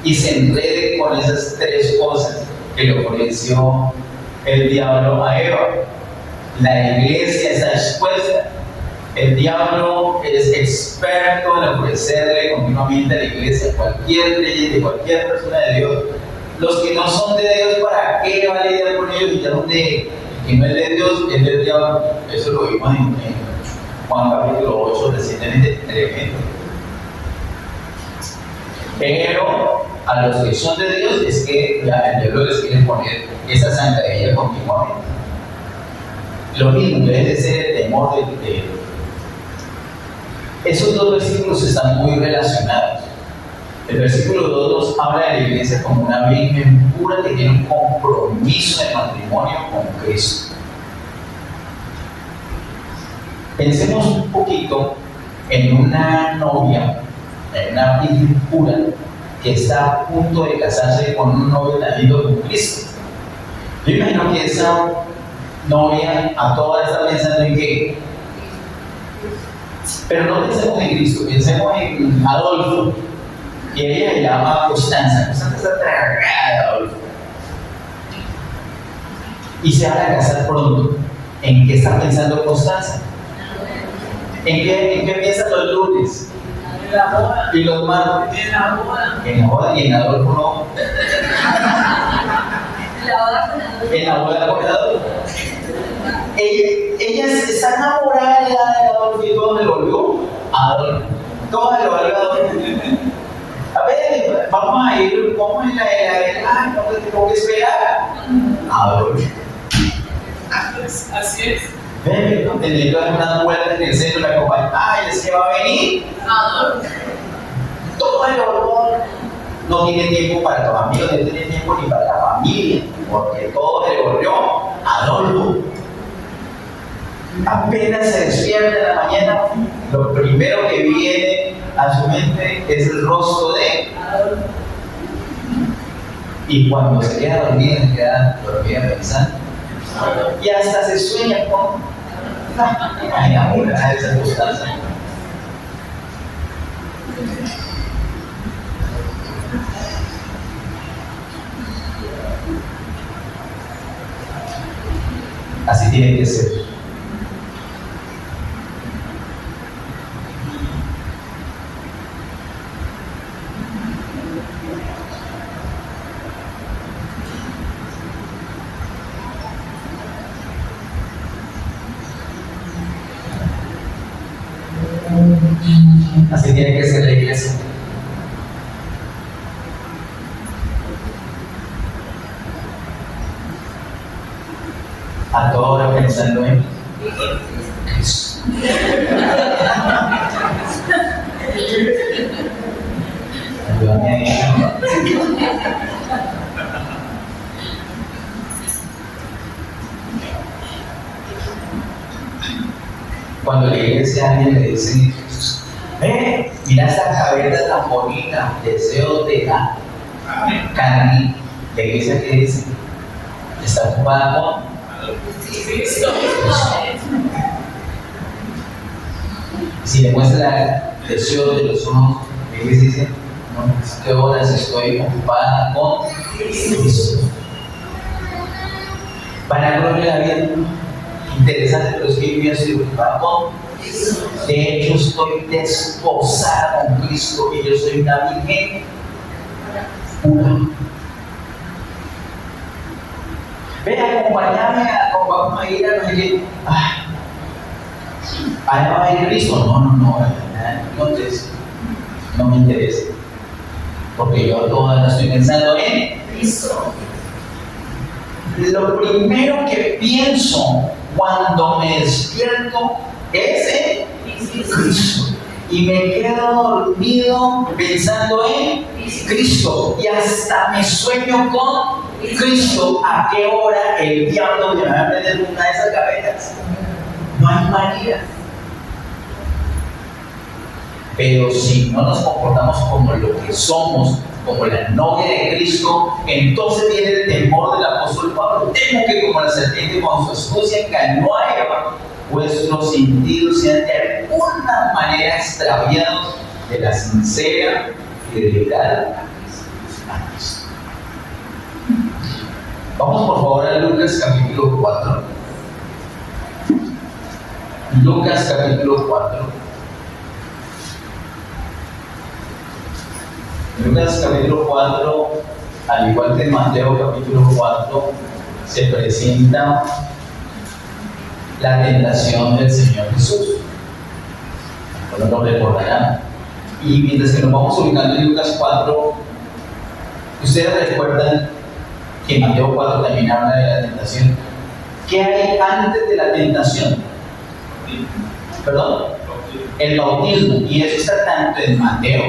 C: y se enrede con esas tres cosas que le ofreció el diablo a Eva. La iglesia está expuesta. El diablo es experto en ofrecerle continuamente a la iglesia, cualquier creyente, cualquier persona de Dios. Los que no son de Dios, ¿para qué va a lidiar con ellos? Y ya donde que no es de Dios, es del diablo. Eso lo vimos en Juan capítulo 8 recientemente, tremendo. Pero a los que son de Dios es que el diablo les quiere poner esa zancadilla continuamente. Lo mismo debe de ser el temor de esos dos versículos están muy relacionados. El versículo 2 nos habla de la iglesia como una virgen pura que tiene un compromiso de matrimonio con Cristo. Pensemos un poquito en una novia, en una virgen pura que está a punto de casarse con un novio tan lindo como Cristo. Yo imagino que esa novia a todas está pensando en qué. Pero no pensemos en Cristo, pensemos en Adolfo. Y ella se llama Constanza. Constanza está tragada de Adolfo. Y se van a casar pronto. ¿En qué está pensando Constanza? ¿En qué piensan los lunes?
D: En la boda.
C: ¿Y los martes?
D: En la boda.
C: En la boda, y en Adolfo no.
D: La boda con Adolfo.
C: En la boda con Adolfo. Ella está enamorada de Adolfo. ¿Y todo le volvió? Adolfo. Todo le volvió a Adolfo. A ver, vamos a ir, ¿cómo es ay, no tengo que esperar? Adolfo.
D: Así es.
C: Ven, teniendo unas vueltas en el centro, la compañía, ay, es que va a venir.
D: Adolfo.
C: Todo el horror. No tiene tiempo para los amigos, no tiene tiempo ni para la familia, porque todo le volvió a Adolfo. Apenas se despierta en la mañana, lo primero que viene a su mente es el rostro de. Y cuando se queda dormida pensando. Y hasta se sueña con. Ay, amor, a esa constancia. Así tiene que ser. Así tiene que ser la iglesia. A toda hora pensando en Cristo. Ayúdame ahí. Cuando la iglesia a alguien le dice, mira esta cabeza tan bonita, deseo de la carne, la iglesia que dice, está ocupada con si le muestra el deseo de los ojos, la iglesia dice, no, ¿qué horas estoy ocupada con Cristo? Para gloria de la vida, interesante, pero es que yo estoy ocupada con Cristo. De hecho, estoy desposada con Cristo y yo soy una virgen pura. Ven, acompáñame, vamos a ir a no sé qué. ¿Allá va a ir Cristo? No me interesa. Porque yo todavía estoy pensando en Cristo. Lo primero que pienso cuando me despierto es en Cristo. Y me quedo dormido pensando en Cristo. Y hasta me sueño con Cristo. ¿A qué hora el diablo me va a meter una de esas cabezas? No hay manera. Pero si no nos comportamos como lo que somos, como la novia de Cristo, entonces viene el temor del apóstol Pablo. Temo que como la serpiente con su astucia engañó a Eva, vuestros sentidos sean de alguna manera extraviados de la sincera fidelidad a Cristo. Vamos por favor a Lucas capítulo 4. Lucas capítulo 4. Lucas capítulo 4, al igual que en Mateo capítulo 4, se presenta la tentación del Señor Jesús. No lo recordarán. Y mientras que nos vamos ubicando en Lucas 4, ustedes recuerdan que en Mateo 4 también habla de la tentación. ¿Qué hay antes de la tentación? ¿Perdón? El bautismo. Y eso está tanto en Mateo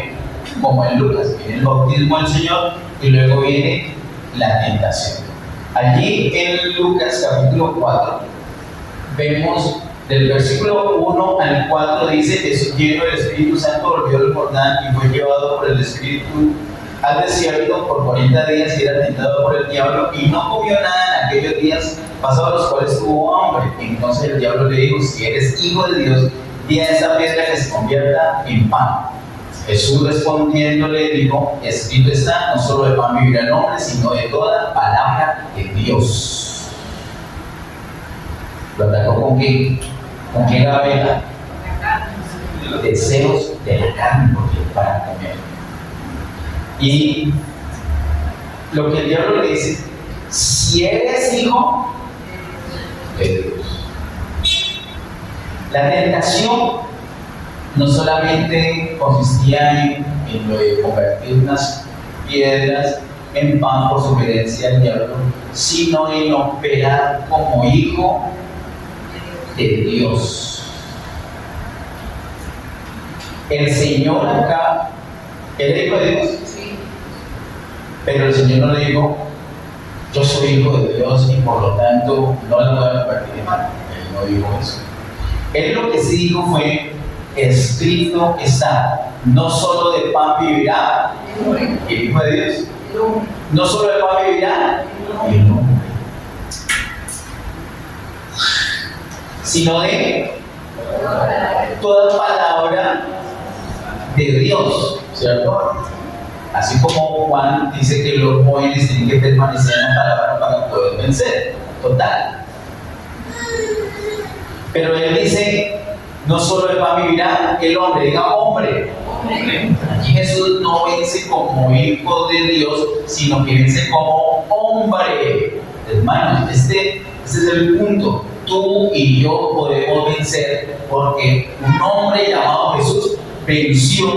C: como en Lucas. Viene el bautismo del Señor y luego viene la tentación. Allí en Lucas capítulo 4 vemos del versículo 1 al 4 dice: Jesús, lleno del Espíritu Santo, volvió del Jordán y fue llevado por el Espíritu al desierto por 40 días y era tentado por el diablo y no comió nada en aquellos días, pasados los cuales tuvo hambre. Entonces el diablo le dijo: si eres hijo de Dios, di a esta piedra que se convierta en pan. Jesús respondiéndole dijo: escrito está, no solo de pan vivirá el hombre, sino de toda palabra de Dios. Lo atacó con qué? ¿Con qué gaveta? Deseos de la carne, porque para comer. Y lo que el diablo le dice: si eres hijo de Dios. La tentación no solamente consistía en lo de convertir unas piedras en pan por sugerencia del diablo, sino en operar como hijo de Dios. El Señor acá, ¿él era hijo de Dios? Sí. Pero el Señor no le dijo: yo soy hijo de Dios y por lo tanto no la voy a convertir en pan. Él no dijo eso. Él lo que sí dijo fue, escrito está, no solo de pan vivirá el Hijo de Dios, no solo de pan vivirá el hombre, sino de toda palabra de Dios, ¿cierto? Así como Juan dice que los jóvenes tienen que permanecer en la palabra para poder vencer, total. Pero él dice, no solo de pan vivirá el hombre, diga hombre. Aquí Jesús no vence como hijo de Dios, sino que vence como hombre. Hermanos, este es el punto. Tú y yo podemos vencer porque un hombre llamado Jesús venció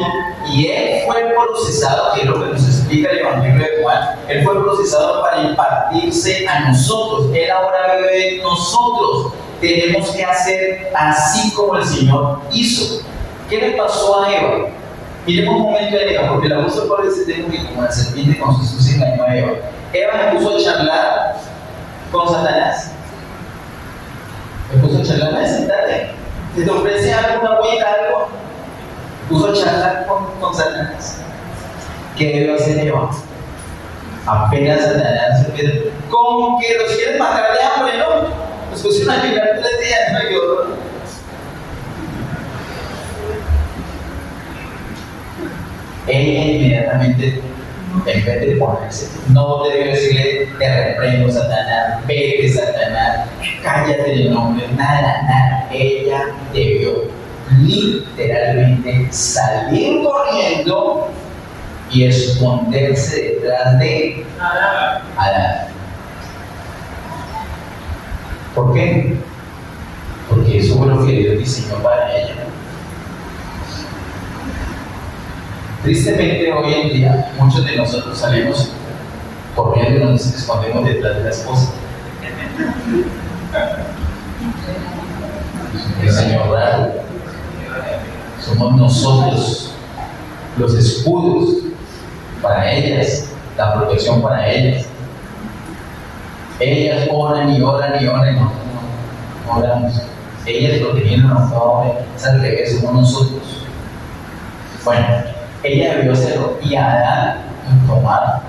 C: y él fue procesado, que es lo que nos explica el Evangelio de Juan. Él fue procesado para impartirse a nosotros. Él ahora vive en nosotros. Tenemos que hacer así como el Señor hizo. ¿Qué le pasó a Eva? Miremos un momento de Eva, porque el apóstol Pablo dice que como la serpiente con Jesús engañó a Eva. Eva se puso a charlar con Satanás. Se puso a charlar, sentate. Se te ofrece algo, una huella, algo. Puso a charlar con Satanás. ¿Qué debe hacer Eva? Apenas Satanás se quedó. ¿Cómo que los quieren matar de hambre, no? Los pusieron a ayunar 3 días, no hay horror. Ella inmediatamente, en vez de ponerse, no debió decirle, te reprendo, Satanás, vete, Satanás, cállate en el nombre, nada. Ella debió literalmente salir corriendo y esconderse detrás de Adán. ¿Por qué? Porque eso fue lo que Dios diseñó para ella. Tristemente hoy en día muchos de nosotros salimos corriendo y nos escondemos detrás de la esposa. El Señor raro. Somos nosotros los escudos para ellas, la protección para ellas. Ellas oran y oran y oran y no oramos. Ellas protegiendo a nuestra obra, es al revés, somos nosotros. Bueno, ella debió hacerlo y Adán tomar.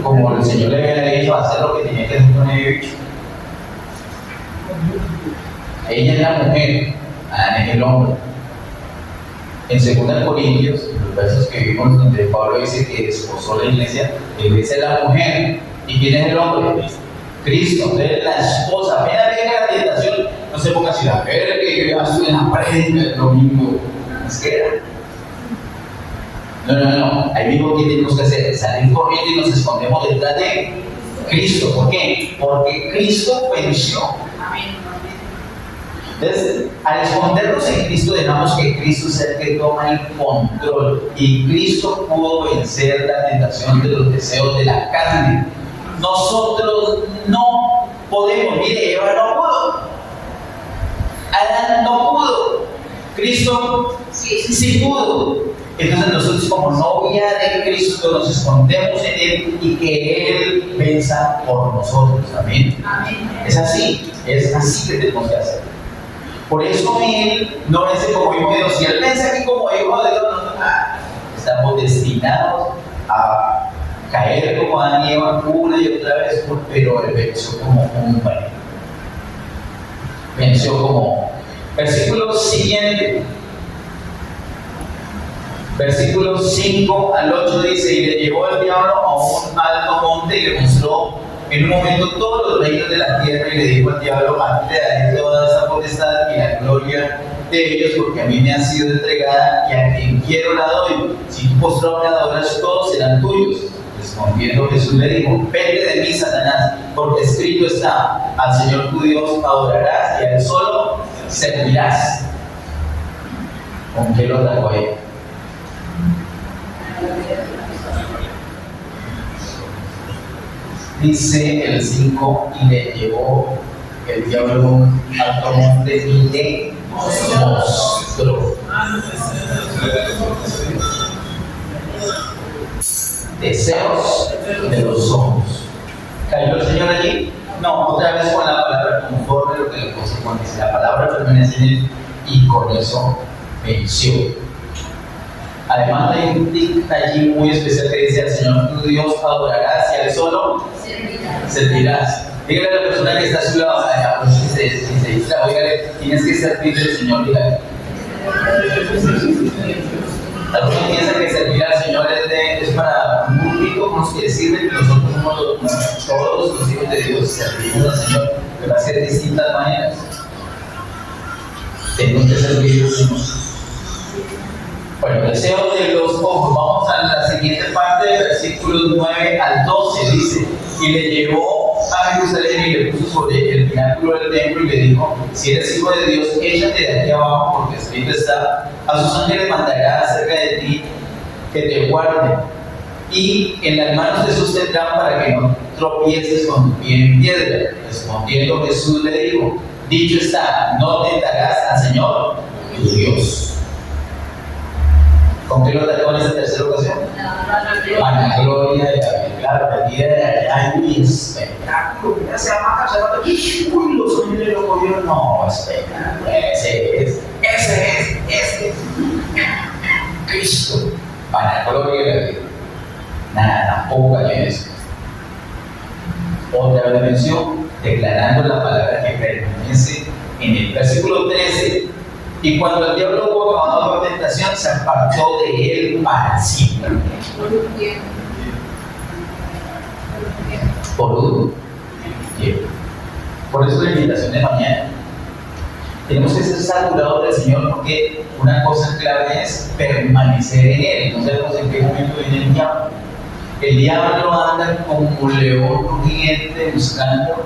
C: Como el Señor le había dicho, hacer lo que tenía que hacer con el bicho. Ella es la mujer, Adán es el hombre. En 2 Corintios, los versos que vimos donde Pablo dice que desposó la iglesia es la mujer. ¿Y quién es el hombre? Cristo. Entonces la esposa, apenas venga la tentación, no se ponga así, a ver que yo estoy en la prenda el domingo. Es que era. No. Ahí mismo que tenemos que hacer, salir corriendo y nos escondemos detrás de Cristo. ¿Por qué? Porque Cristo venció. Entonces, al escondernos en Cristo, dejamos que Cristo sea el que toma el control. Y Cristo pudo vencer la tentación de los deseos de la carne. Nosotros no podemos. Mire, Eva no pudo. Adán no pudo. Cristo sí pudo. Entonces nosotros como novia de Cristo nos escondemos en Él y que Él venza por nosotros. Amén. Es así que tenemos que hacer. Por eso Él no vence como hijo de Dios. Si Él vence aquí como hijo de Dios, estamos destinados a caer como Adán y Eva una y otra vez, pero Él venció como hombre. Venció como. Versículo siguiente. Versículos 5 al 8 dice, y le llevó el diablo a un alto monte y le mostró en un momento todos los reinos de la tierra y le dijo al diablo, a ti te daré toda esa potestad y la gloria de ellos, porque a mí me ha sido entregada y a quien quiero la doy. Si tú postrado me adoras, todos serán tuyos. Respondiendo Jesús le dijo, vete de mí, Satanás, porque escrito está, al Señor tu Dios adorarás y a Él solo servirás. ¿Con qué lo trajo ahí? Dice el 5, y le llevó el diablo a un alto monte y le mostró deseos de los ojos. ¿Cayó el Señor allí? No, otra vez con la palabra conforme lo que el apóstol Juan dice. La palabra permanece en él y con eso venció. Además hay un tic allí muy especial que dice: al Señor tu Dios adorarás y a él solo servirás. Dígale a la persona que está a su lado, si se distrae, dígale, tienes que servirle al Señor, dígale. Algunos piensan que servir al Señor es para un rico, como que sirve, que nosotros somos todos los hijos de Dios, servimos al Señor, pero va a ser de distintas maneras. Tenemos que servir al Señor. Bueno, deseo de los ojos. Vamos a la siguiente parte, versículos 9 al 12. Dice: y le llevó a Jerusalén y le puso sobre el pináculo del templo y le dijo: si eres hijo de Dios, échate de aquí abajo, porque escrito está: a sus ángeles mandará acerca de ti que te guarden, y en las manos te sostendrán para que no tropieces con tu pie en piedra. Respondiendo Jesús le dijo: dicho está, no tentarás al Señor tu Dios. ¿Con qué lo trató en esta tercera ocasión? A la gloria de la vida. Claro, la vida de allá hay un espectáculo. Mira, se va a casar aquí. Uy, los ángeles lo cogieron. No, espectáculo. Ese es. Cristo. Para la gloria de la vida. Nada, tampoco hay en eso. Otra vez mención, declarando la palabra que permanece en el versículo 13. Y cuando el diablo hubo acabado por tentación, se apartó de él para siempre. Por un tiempo. Por eso la invitación de mañana. Tenemos que ser saturados del Señor, porque una cosa clave es permanecer en Él. No sabemos en qué momento viene el diablo. El diablo anda como un león rugiente buscando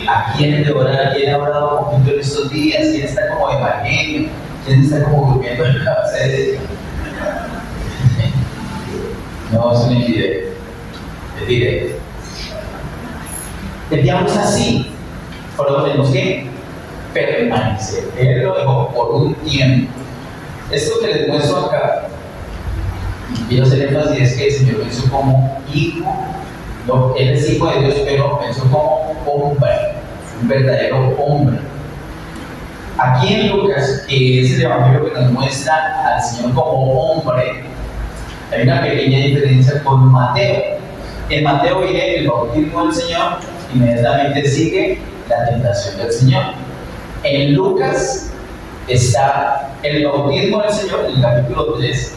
C: a quién devorar, a quién ha orado un poquito en estos días, quién está como evangelio, quién está como durmiendo en la base de... No, es una indirecta. Es directo. El diablo es así, por lo que tenemos que permanecer. Él lo dejó por un tiempo. Esto que les muestro acá, quiero hacer énfasis, es que el Señor pensó como hijo. No, él es hijo de Dios, pero pensó como hombre, un verdadero hombre. Aquí en Lucas, que es el evangelio que nos muestra al Señor como hombre, hay una pequeña diferencia con Mateo. En Mateo viene el bautismo del Señor, inmediatamente sigue la tentación del Señor. En Lucas está el bautismo del Señor, en el capítulo 3,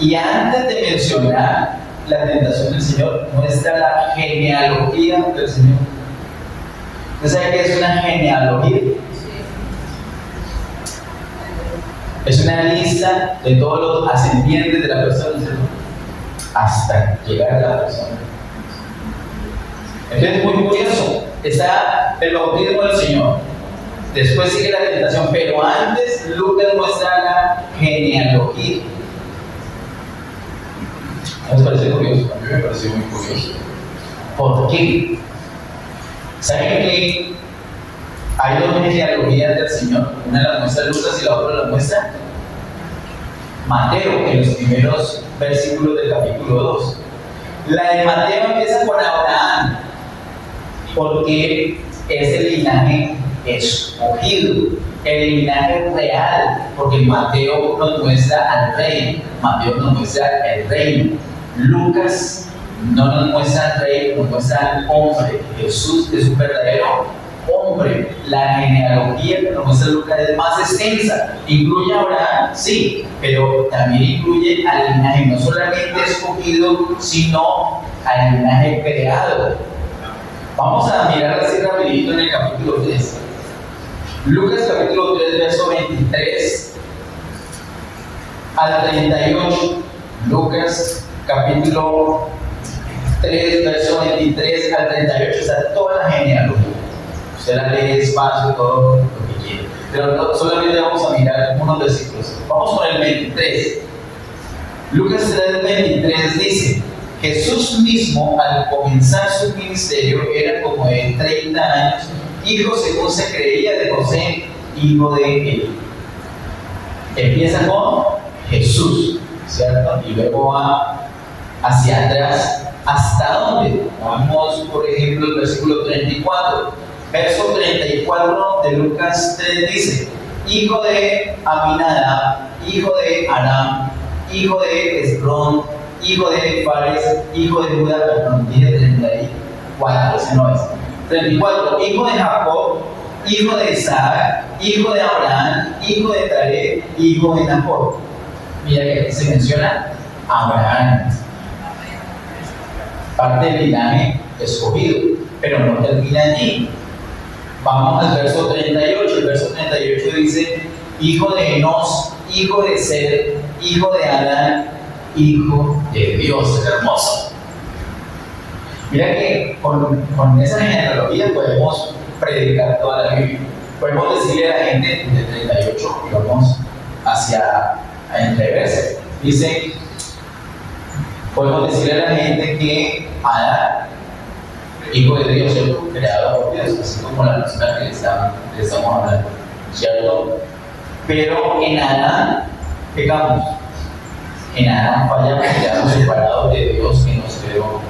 C: y antes de mencionar la tentación del Señor, muestra la genealogía del Señor. ¿Usted sabe qué es una genealogía? Es una lista de todos los ascendientes de la persona hasta llegar a la persona. Entonces, muy curioso, está el bautismo del Señor, después sigue la tentación, pero antes Lucas muestra la genealogía. ¿No les parece curioso? A mí me pareció muy curioso. ¿Por qué? ¿Saben que hay dos genealogías del Señor? Una la muestra Lucas y la otra la muestra Mateo, en los primeros versículos del capítulo 2. La de Mateo empieza con Abraham, porque es el linaje escogido, el linaje real, porque Mateo nos muestra al rey, Mateo nos muestra el reino. Lucas no nos muestra al rey, nos muestra al hombre. Jesús es un verdadero hombre. La genealogía que nos muestra Lucas es más extensa. Incluye a Abraham, sí, pero también incluye al linaje no solamente escogido, sino al linaje creado. Vamos a mirar así rapidito en el capítulo 3. Lucas capítulo 3, verso 23 al 38. Lucas capítulo 3, verso 23 al 38, está toda la genealogía. Usted la lee despacio, todo lo que quiere. Pero no, solamente vamos a mirar unos versículos. Vamos con el 23. Lucas 3, 23 dice: Jesús mismo, al comenzar su ministerio, era como de 30 años, hijo según se creía de José, hijo de Eli. Empieza con Jesús, ¿cierto? Y luego va hacia atrás ¿Hasta dónde? Vamos, por ejemplo, el versículo 34. Verso 34 de Lucas 3 dice: hijo de Aminadab, hijo de Aram, hijo de Esrón, hijo de Fares, hijo de Judá. Perdón, dije 34, ese no es. 34, hijo de Jacob, hijo de Isaac, hijo de Abraham, hijo de Taré, hijo de Nahor. Mira que aquí se menciona Abraham, parte del linaje escogido, pero no termina allí. Vamos al verso 38. El verso 38 dice: hijo de Enos, hijo de Sed, hijo de Adán, hijo de Dios. Es hermoso. Mira que con esa genealogía podemos predicar toda la Biblia. Podemos decirle a la gente de 38, y vamos hacia entreverse. Dice, podemos decirle a la gente que Adán, hijo de Dios, ¿cierto? Creado por Dios, así como la persona que le estamos hablando, ¿cierto? Pero en Adán pecamos. En Adán fallamos, quedamos separados de Dios que nos creó.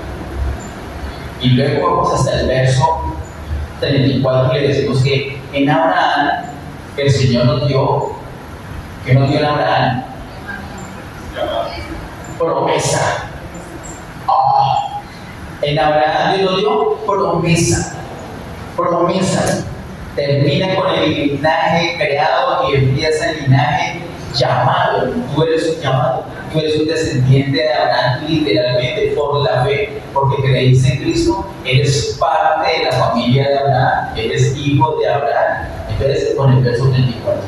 C: Y luego vamos hasta el verso 34 y le decimos que en Abraham el Señor nos dio, ¿qué nos dio en Abraham? Promesa. En Abraham Dios nos dio promesa. Promesa. Termina con el linaje creado y empieza el linaje llamado. Tú eres un llamado. Tú eres un descendiente de Abraham literalmente por la fe, porque creíste en Cristo, eres parte de la familia de Abraham, eres hijo de Abraham. Entonces, con el verso 34.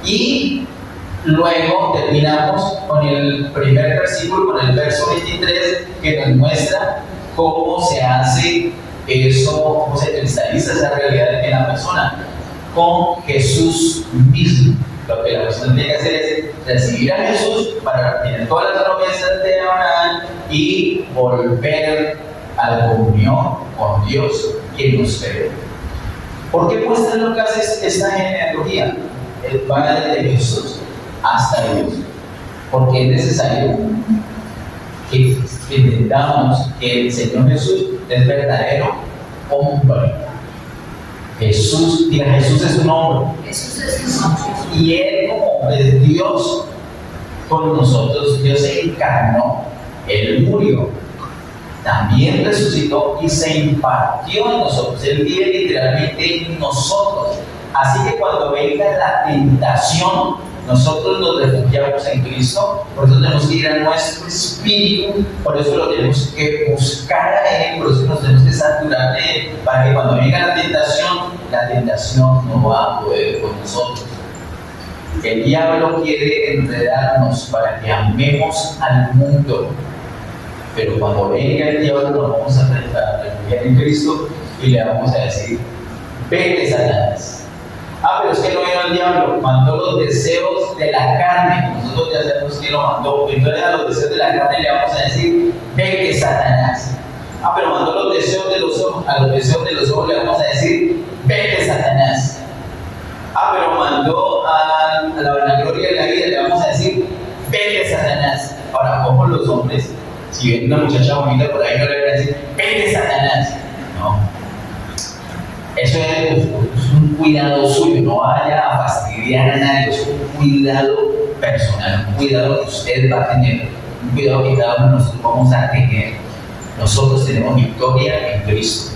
C: Y luego terminamos con el primer versículo, con el verso 23, que nos muestra cómo se hace eso, cómo se cristaliza esa realidad en la persona, con Jesús mismo. Lo que la persona tiene que hacer es recibir a Jesús para tener todas las promesas de Abraham y volver a la comunión con Dios, quien nos creó. ¿Por qué muestra Lucas esta genealogía? Va desde Jesús hasta Dios. Porque es necesario que entendamos que el Señor Jesús es verdadero hombre. Jesús es un hombre.
D: Jesús es un hombre.
C: Y Él, como es Dios con nosotros, Dios se encarnó, Él murió, también resucitó y se impartió en nosotros. Él vive literalmente en nosotros. Así que cuando venga la tentación, nosotros nos refugiamos en Cristo. Por eso tenemos que ir a nuestro espíritu, por eso lo tenemos que buscar a Él, por eso nos tenemos que saturar de Él, para que cuando venga la tentación no va a poder con nosotros. El diablo quiere enredarnos para que amemos al mundo, pero cuando venga el diablo nos vamos a refugiar en Cristo y le vamos a decir: vete, Satanás. Pero es que no vino el diablo, mandó los deseos de la carne. Nosotros ya sabemos quién lo mandó. Entonces a los deseos de la carne le vamos a decir: vete, Satanás. Pero mandó los deseos de los ojos. A los deseos de los ojos le vamos a decir: vete, Satanás. Pero mandó a la vanagloria de la vida, le vamos a decir: vete, Satanás. Ahora, ¿cómo los hombres, si ven una muchacha bonita por ahí, no le van a decir: vete, Satanás? No. Eso es un cuidado suyo, no vaya a fastidiar a nadie, es un cuidado personal, un cuidado que usted va a tener, un cuidado que cada uno de nosotros vamos a tener. Nosotros tenemos victoria en Cristo.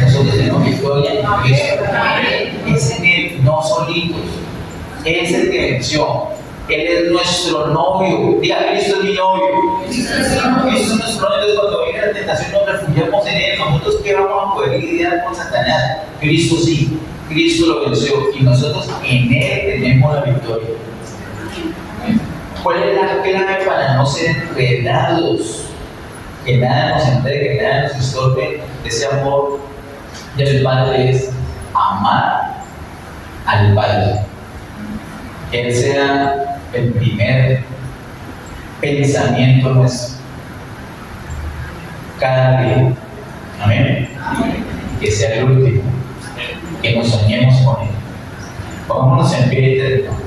C: Nosotros tenemos victoria en Cristo. Es en Él, no solitos. Es el que venció. Él es nuestro novio. Diga: Cristo es mi novio. Cristo es nuestro novio. Entonces, cuando venga la tentación, nos refugiamos en Él. Nosotros, ¿qué vamos a poder lidiar con Satanás? Cristo sí. Cristo lo venció. Y nosotros en Él tenemos la victoria. ¿Cuál es la clave para no ser enredados? Que nada nos entregue, que nada nos estorbe. Ese amor del Padre es amar al Padre. Que Él sea el primer pensamiento nuestro cada día. Amén. Que sea el último. Que nos soñemos con Él. Pongámonos en pie y terminamos.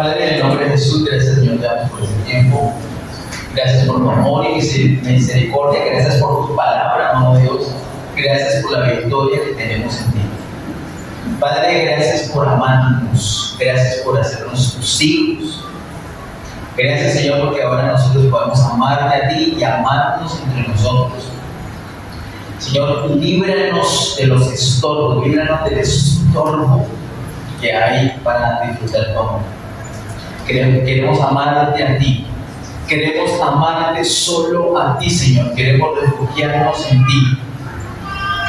C: Padre, en el nombre de Jesús, gracias Señor, te damos por este tiempo. Gracias por tu amor y misericordia. Gracias por tu palabra, amado Dios. Gracias por la victoria que tenemos en ti. Padre, gracias por amarnos. Gracias por hacernos tus hijos. Gracias, Señor, porque ahora nosotros podemos amarte a ti y amarnos entre nosotros. Señor, líbranos de los estorbos, líbranos del estorbo que hay para disfrutar tu amor. Queremos amarte a ti. Queremos amarte solo a ti, Señor. Queremos refugiarnos en ti.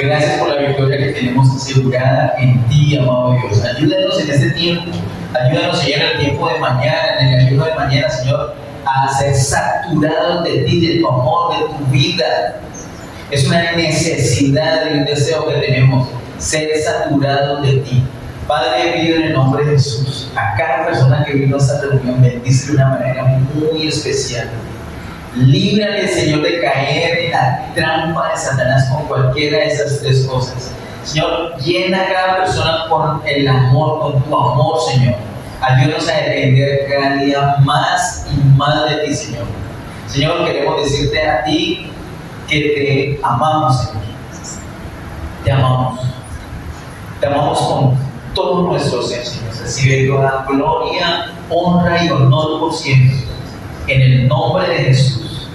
C: Gracias por la victoria que tenemos asegurada en ti, amado Dios. Ayúdanos en este tiempo. Ayúdanos, Señor, en el tiempo de mañana, en el ayuno de mañana, Señor, a ser saturados de ti, de tu amor, de tu vida. Es una necesidad y un deseo que tenemos, ser saturados de ti. Padre, pido en el nombre de Jesús a cada persona que vino a esta reunión, bendice de una manera muy especial. Líbrale, Señor, de caer en la trampa de Satanás con cualquiera de esas tres cosas. Señor, llena a cada persona con el amor, con tu amor, Señor. Ayúdanos a depender cada día más y más de ti, Señor. Señor, queremos decirte a ti que te amamos, Señor. Te amamos. Te amamos con todo nuestro ser, Señor. Recibe toda gloria, honra y honor por siempre. En el nombre de Jesús.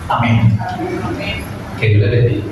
C: Amén.
D: Amén.
C: Que Dios le bendiga.